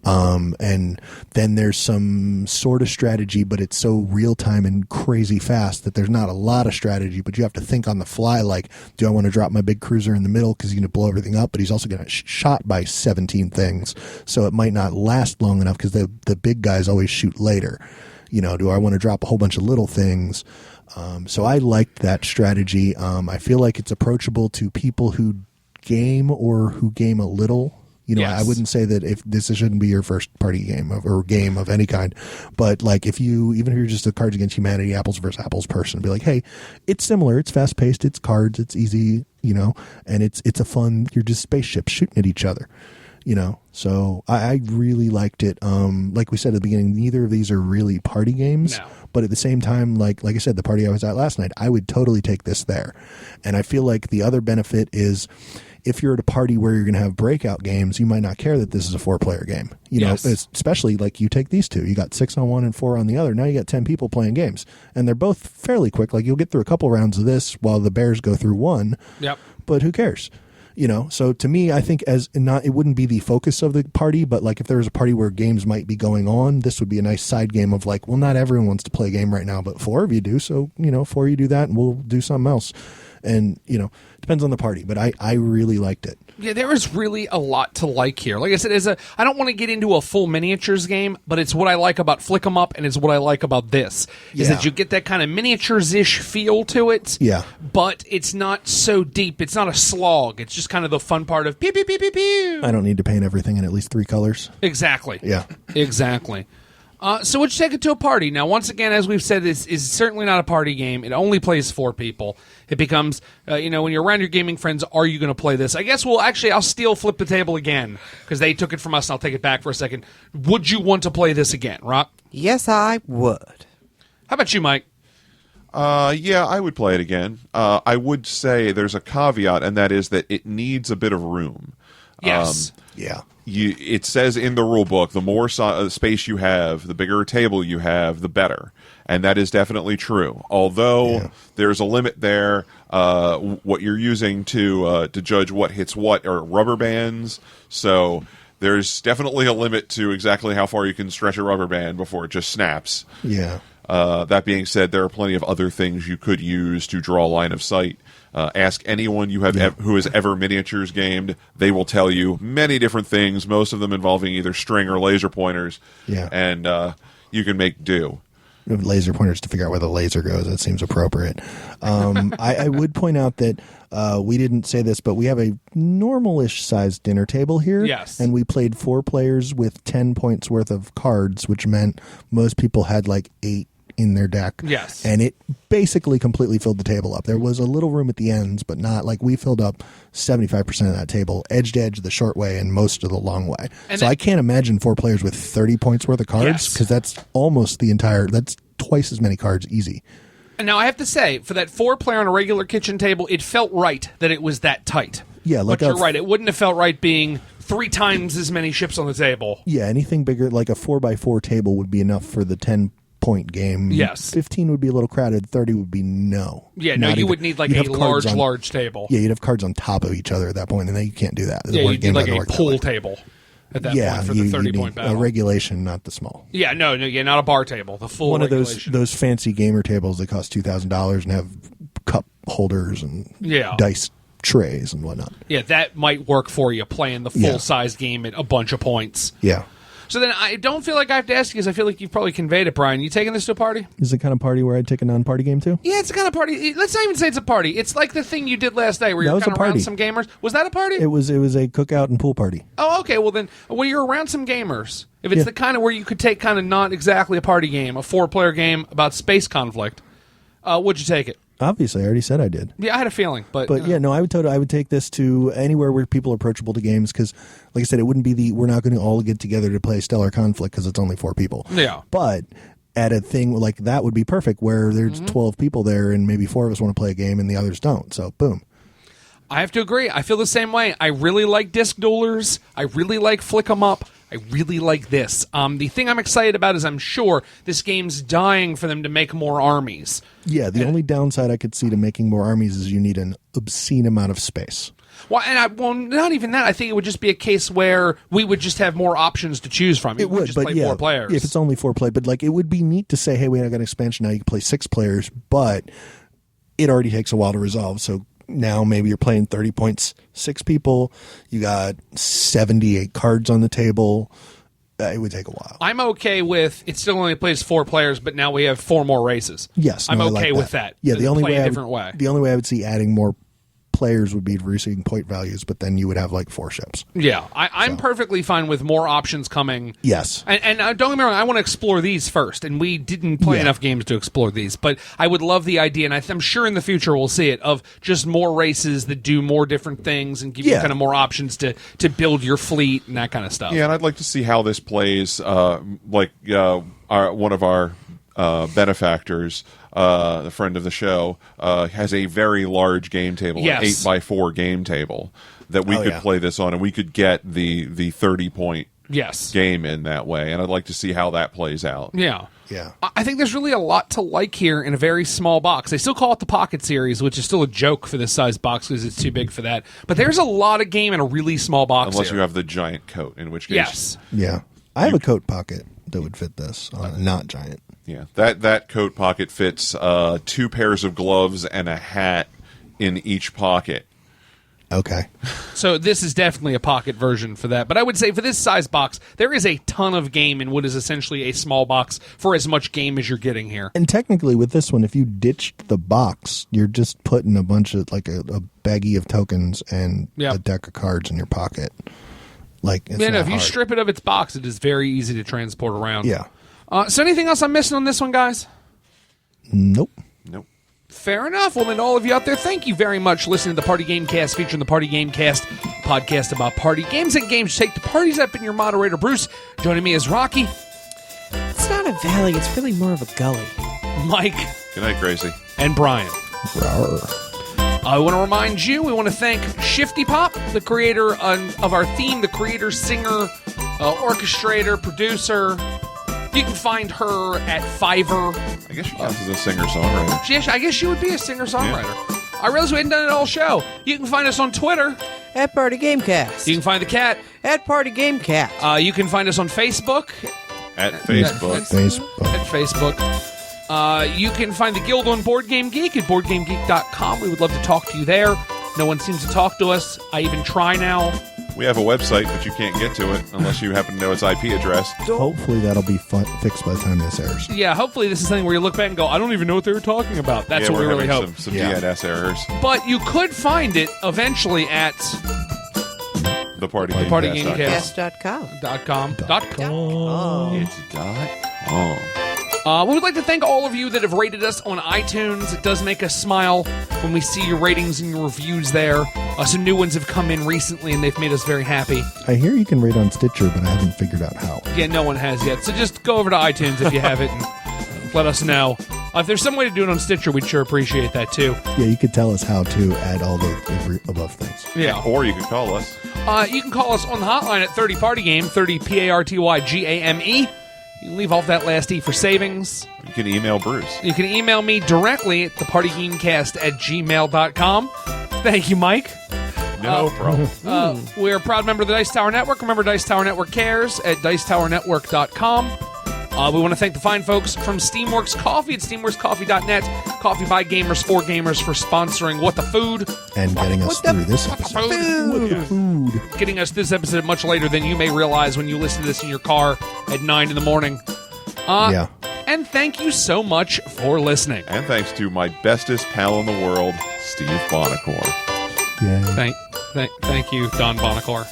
And then there's some sort of strategy, but it's so real time and crazy fast that there's not a lot of strategy, but you have to think on the fly, like, do I want to drop my big cruiser in the middle because he's going to blow everything up, but he's also going to get shot by 17 things. So it might not last long enough because the big guys always shoot later. Do I want to drop a whole bunch of little things? So I liked that strategy. I feel like it's approachable to people who game or who game a little. I wouldn't say that if this shouldn't be your first party game or game of any kind, but like even if you're just a Cards Against Humanity, apples versus apples person, be like, hey, it's similar, it's fast paced, it's cards, it's easy, and it's a fun. You're just spaceships shooting at each other. So I really liked it. Like we said at the beginning, neither of these are really party games, but at the same time, like I said, the party I was at last night, I would totally take this there. And I feel like the other benefit is if you're at a party where you're going to have breakout games, you might not care that this is a 4-player game, especially like you take these two, you got 6 on one and 4 on the other. Now you got 10 people playing games, and they're both fairly quick. Like, you'll get through a couple rounds of this while the Bears go through one, but who cares? So to me, I think it wouldn't be the focus of the party, but like if there was a party where games might be going on, this would be a nice side game of like, well, not everyone wants to play a game right now, but 4 of you do. So, 4 of you do that and we'll do something else. And, depends on the party, but I really liked it. Yeah, there is really a lot to like here. Like I said, I don't want to get into a full miniatures game, but it's what I like about Flick 'em Up, and it's what I like about this, is that you get that kind of miniatures-ish feel to it, but it's not so deep. It's not a slog. It's just kind of the fun part of pew, pew, pew, pew, pew. I don't need to paint everything in at least 3 colors. Exactly. Yeah. Exactly. So would you take it to a party? Now, once again, as we've said, this is certainly not a party game. It only plays 4 people. It becomes, when you're around your gaming friends, are you going to play this? I guess I'll flip the table again, because they took it from us, and I'll take it back for a second. Would you want to play this again, Rock? Yes, I would. How about you, Mike? Yeah, I would play it again. I would say there's a caveat, and that is that it needs a bit of room. Yes. It says in the rule book, the more space you have, the bigger a table you have, the better. And that is definitely true. Although there's a limit there. What you're using to judge what hits what are rubber bands. So there's definitely a limit to exactly how far you can stretch a rubber band before it just snaps. Yeah. That being said, there are plenty of other things you could use to draw line of sight. Ask anyone who has ever miniatures gamed. They will tell you many different things, most of them involving either string or laser pointers. Yeah. And you can make do. laser pointers to figure out where the laser goes. That seems appropriate. I would point out that we didn't say this, but we have a normal-ish sized dinner table here. Yes. And we played 4 players with 10 points worth of cards, which meant most people had like 8 in their deck. Yes. And it basically completely filled the table up. There was a little room at the ends, but not like we filled up 75% of that table, edge to edge the short way and most of the long way. And so I can't imagine 4 players with 30 points worth of cards, because that's almost that's twice as many cards easy. And now I have to say, for that 4-player on a regular kitchen table, it felt right that it was that tight. Yeah, like but you're right. It wouldn't have felt right being 3 times as many ships on the table. Yeah, anything bigger, like a 4x4 table would be enough for the 10-point game. Yes. 15 would be a little crowded. 30 would be no. Yeah, no, you would need like a large table. Yeah, you'd have cards on top of each other at that point, and then you can't do that. Yeah, you'd need like a pool table at that point for the 30-point battle. A regulation, not the small. Yeah, no, not a bar table. The full one regulation. of those fancy gamer tables that cost $2,000 and have cup holders and dice trays and whatnot. Yeah, that might work for you playing the full-size game at a bunch of points. Yeah. So then I don't feel like I have to ask you, because I feel like you've probably conveyed it, Brian. You taking this to a party? Is it the kind of party where I'd take a non-party game too? Yeah, it's the kind of party. Let's not even say it's a party. It's like the thing you did last night where you were kind of around some gamers. Was that a party? It was a cookout and pool party. Oh, okay. Well, then, when you're around some gamers, if it's the kind of where you could take kind of not exactly a party game, a 4-player game about space conflict, would you take it? Obviously, I already said I did. Yeah, I had a feeling, but yeah, no, I would take this to anywhere where people are approachable to games, because, like I said, it wouldn't be we're not going to all get together to play Stellar Conflict because it's only 4 people. Yeah, but at a thing like that would be perfect, where there's 12 people there and maybe 4 of us want to play a game and the others don't. So, boom. I have to agree. I feel the same way. I really like disc duelers. I really like flick 'em up. I really like this. The thing I'm excited about is I'm sure this game's dying for them to make more armies. Yeah, the only downside I could see to making more armies is you need an obscene amount of space. Well, not even that. I think it would just be a case where we would just have more options to choose from. It would just but play yeah, 4 players. If it's only 4 play, but like it would be neat to say, hey, we got an expansion now. You can play 6 players, but it already takes a while to resolve. So now maybe you're playing 30 points, 6 people. You got 78 cards on the table. It would take a while. I'm okay with it. Still only plays 4 players, but now we have 4 more races. Yes, I'm no, okay like with that. Yeah, the only way the only way I would see adding more players would be reducing point values, but then you would have like 4 ships. Yeah, I'm perfectly fine with more options coming. Yes. And don't get me wrong, I want to explore these first, and we didn't play enough games to explore these, but I would love the idea, and I'm sure in the future we'll see it, of just more races that do more different things and give you kind of more options to build your fleet and that kind of stuff. Yeah, and I'd like to see how this plays, one of our benefactors, the friend of the show, has a very large game table, an 8x4 game table that we could play this on, and we could get the 30-point game in that way. And I'd like to see how that plays out. Yeah. Yeah. I think there's really a lot to like here in a very small box. They still call it the Pocket Series, which is still a joke for this size box because it's too big for that. But there's a lot of game in a really small box Unless here. you have the giant coat, in which case... Yes. Yeah. I have a coat pocket that would fit this, not giant. Yeah, that coat pocket fits 2 pairs of gloves and a hat in each pocket. Okay. So this is definitely a pocket version for that. But I would say for this size box, there is a ton of game in what is essentially a small box for as much game as you're getting here. And technically with this one, if you ditched the box, you're just putting a bunch of, like a baggie of tokens and a deck of cards in your pocket. Like, it's not if you hard. strip it of its box, it is very easy to transport around. Yeah. So anything else I'm missing on this one, guys? Nope. Fair enough. Well, then, all of you out there, thank you very much for listening to the Party Gamecast, featuring the Party Gamecast podcast about party games and games to take the parties. I've been your moderator, Bruce. Joining me is Rocky. It's not a valley. It's really more of a gully. Mike. Good night, Gracie. And Brian. Rawr. I want to remind you, we want to thank Shifty Pop, the creator of our theme, the creator, singer, orchestrator, producer. You can find her at Fiverr. I guess she counts as a singer-songwriter. I guess she would be a singer-songwriter. Yeah. I realize we hadn't done it all show. You can find us on Twitter. At Party Gamecast. You can find the cat. At Party Gamecat. You can find us on Facebook. At Facebook. At Facebook. You can find the Guild on Board Game Geek at BoardGameGeek.com. We would love to talk to you there. No one seems to talk to us. I even try now. We have a website, but you can't get to it unless you happen to know its IP address. Hopefully that'll be fixed by the time this airs. Yeah, hopefully this is something where you look back and go, I don't even know what they were talking about. That's Yeah, what we we're really having hope. Some Yeah. DNS errors. But you could find it eventually at ThePartyGameCast.com. Yes.com. .com. It's .com. We would like to thank all of you that have rated us on iTunes. It does make us smile when we see your ratings and your reviews there. Some new ones have come in recently, and they've made us very happy. I hear you can rate on Stitcher, but I haven't figured out how. Yeah, no one has yet. So just go over to iTunes if you have it and let us know. If there's some way to do it on Stitcher, we'd sure appreciate that, too. Yeah, you could tell us how to add all the above things. Yeah. Or you can call us. You can call us on the hotline at 30PARTYGAME, 30 PARTYGAME. You can leave off that last E for savings. You can email Bruce. You can email me directly at thepartygamecast@gmail.com. Thank you, Mike. No problem. We're a proud member of the Dice Tower Network. Remember, Dice Tower Network cares at dicetowernetwork.com. We want to thank the fine folks from Steamworks Coffee at steamworkscoffee.net. Coffee by gamers for gamers for sponsoring What the Food. And getting us through this episode. Food. Getting us this episode much later than you may realize when you listen to this in your car at 9 in the morning. Yeah. And thank you so much for listening. And thanks to my bestest pal in the world, Steve Bonacore. Yeah. Thank you, Don Bonacore.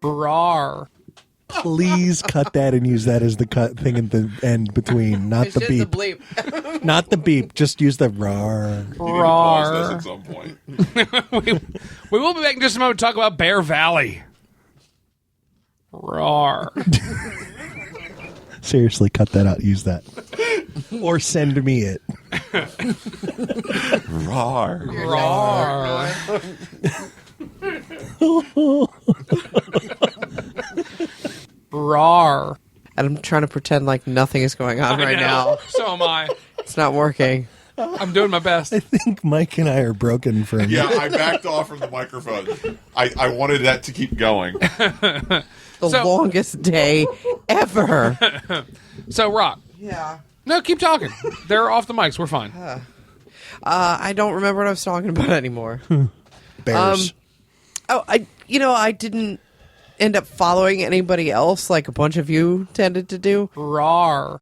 Rawr. Please cut that and use that as the cut thing at the end between, not the beep. Not the beep. Just use the rawr. Rawr. At some point. We will be back in just a moment to talk about Bear Valley. Rawr. Seriously, cut that out. Use that. Or send me it. Rawr. Rawr. And I'm trying to pretend like nothing is going on right now. So am I. It's not working. I'm doing my best. I think Mike and I are broken for a minute. Yeah, I backed off from the microphone. I wanted that to keep going. The longest day ever. So, Rock. Yeah. No, keep talking. They're off the mics. We're fine. I don't remember what I was talking about anymore. Bears. I didn't end up following anybody else like a bunch of you tended to do. Rawr.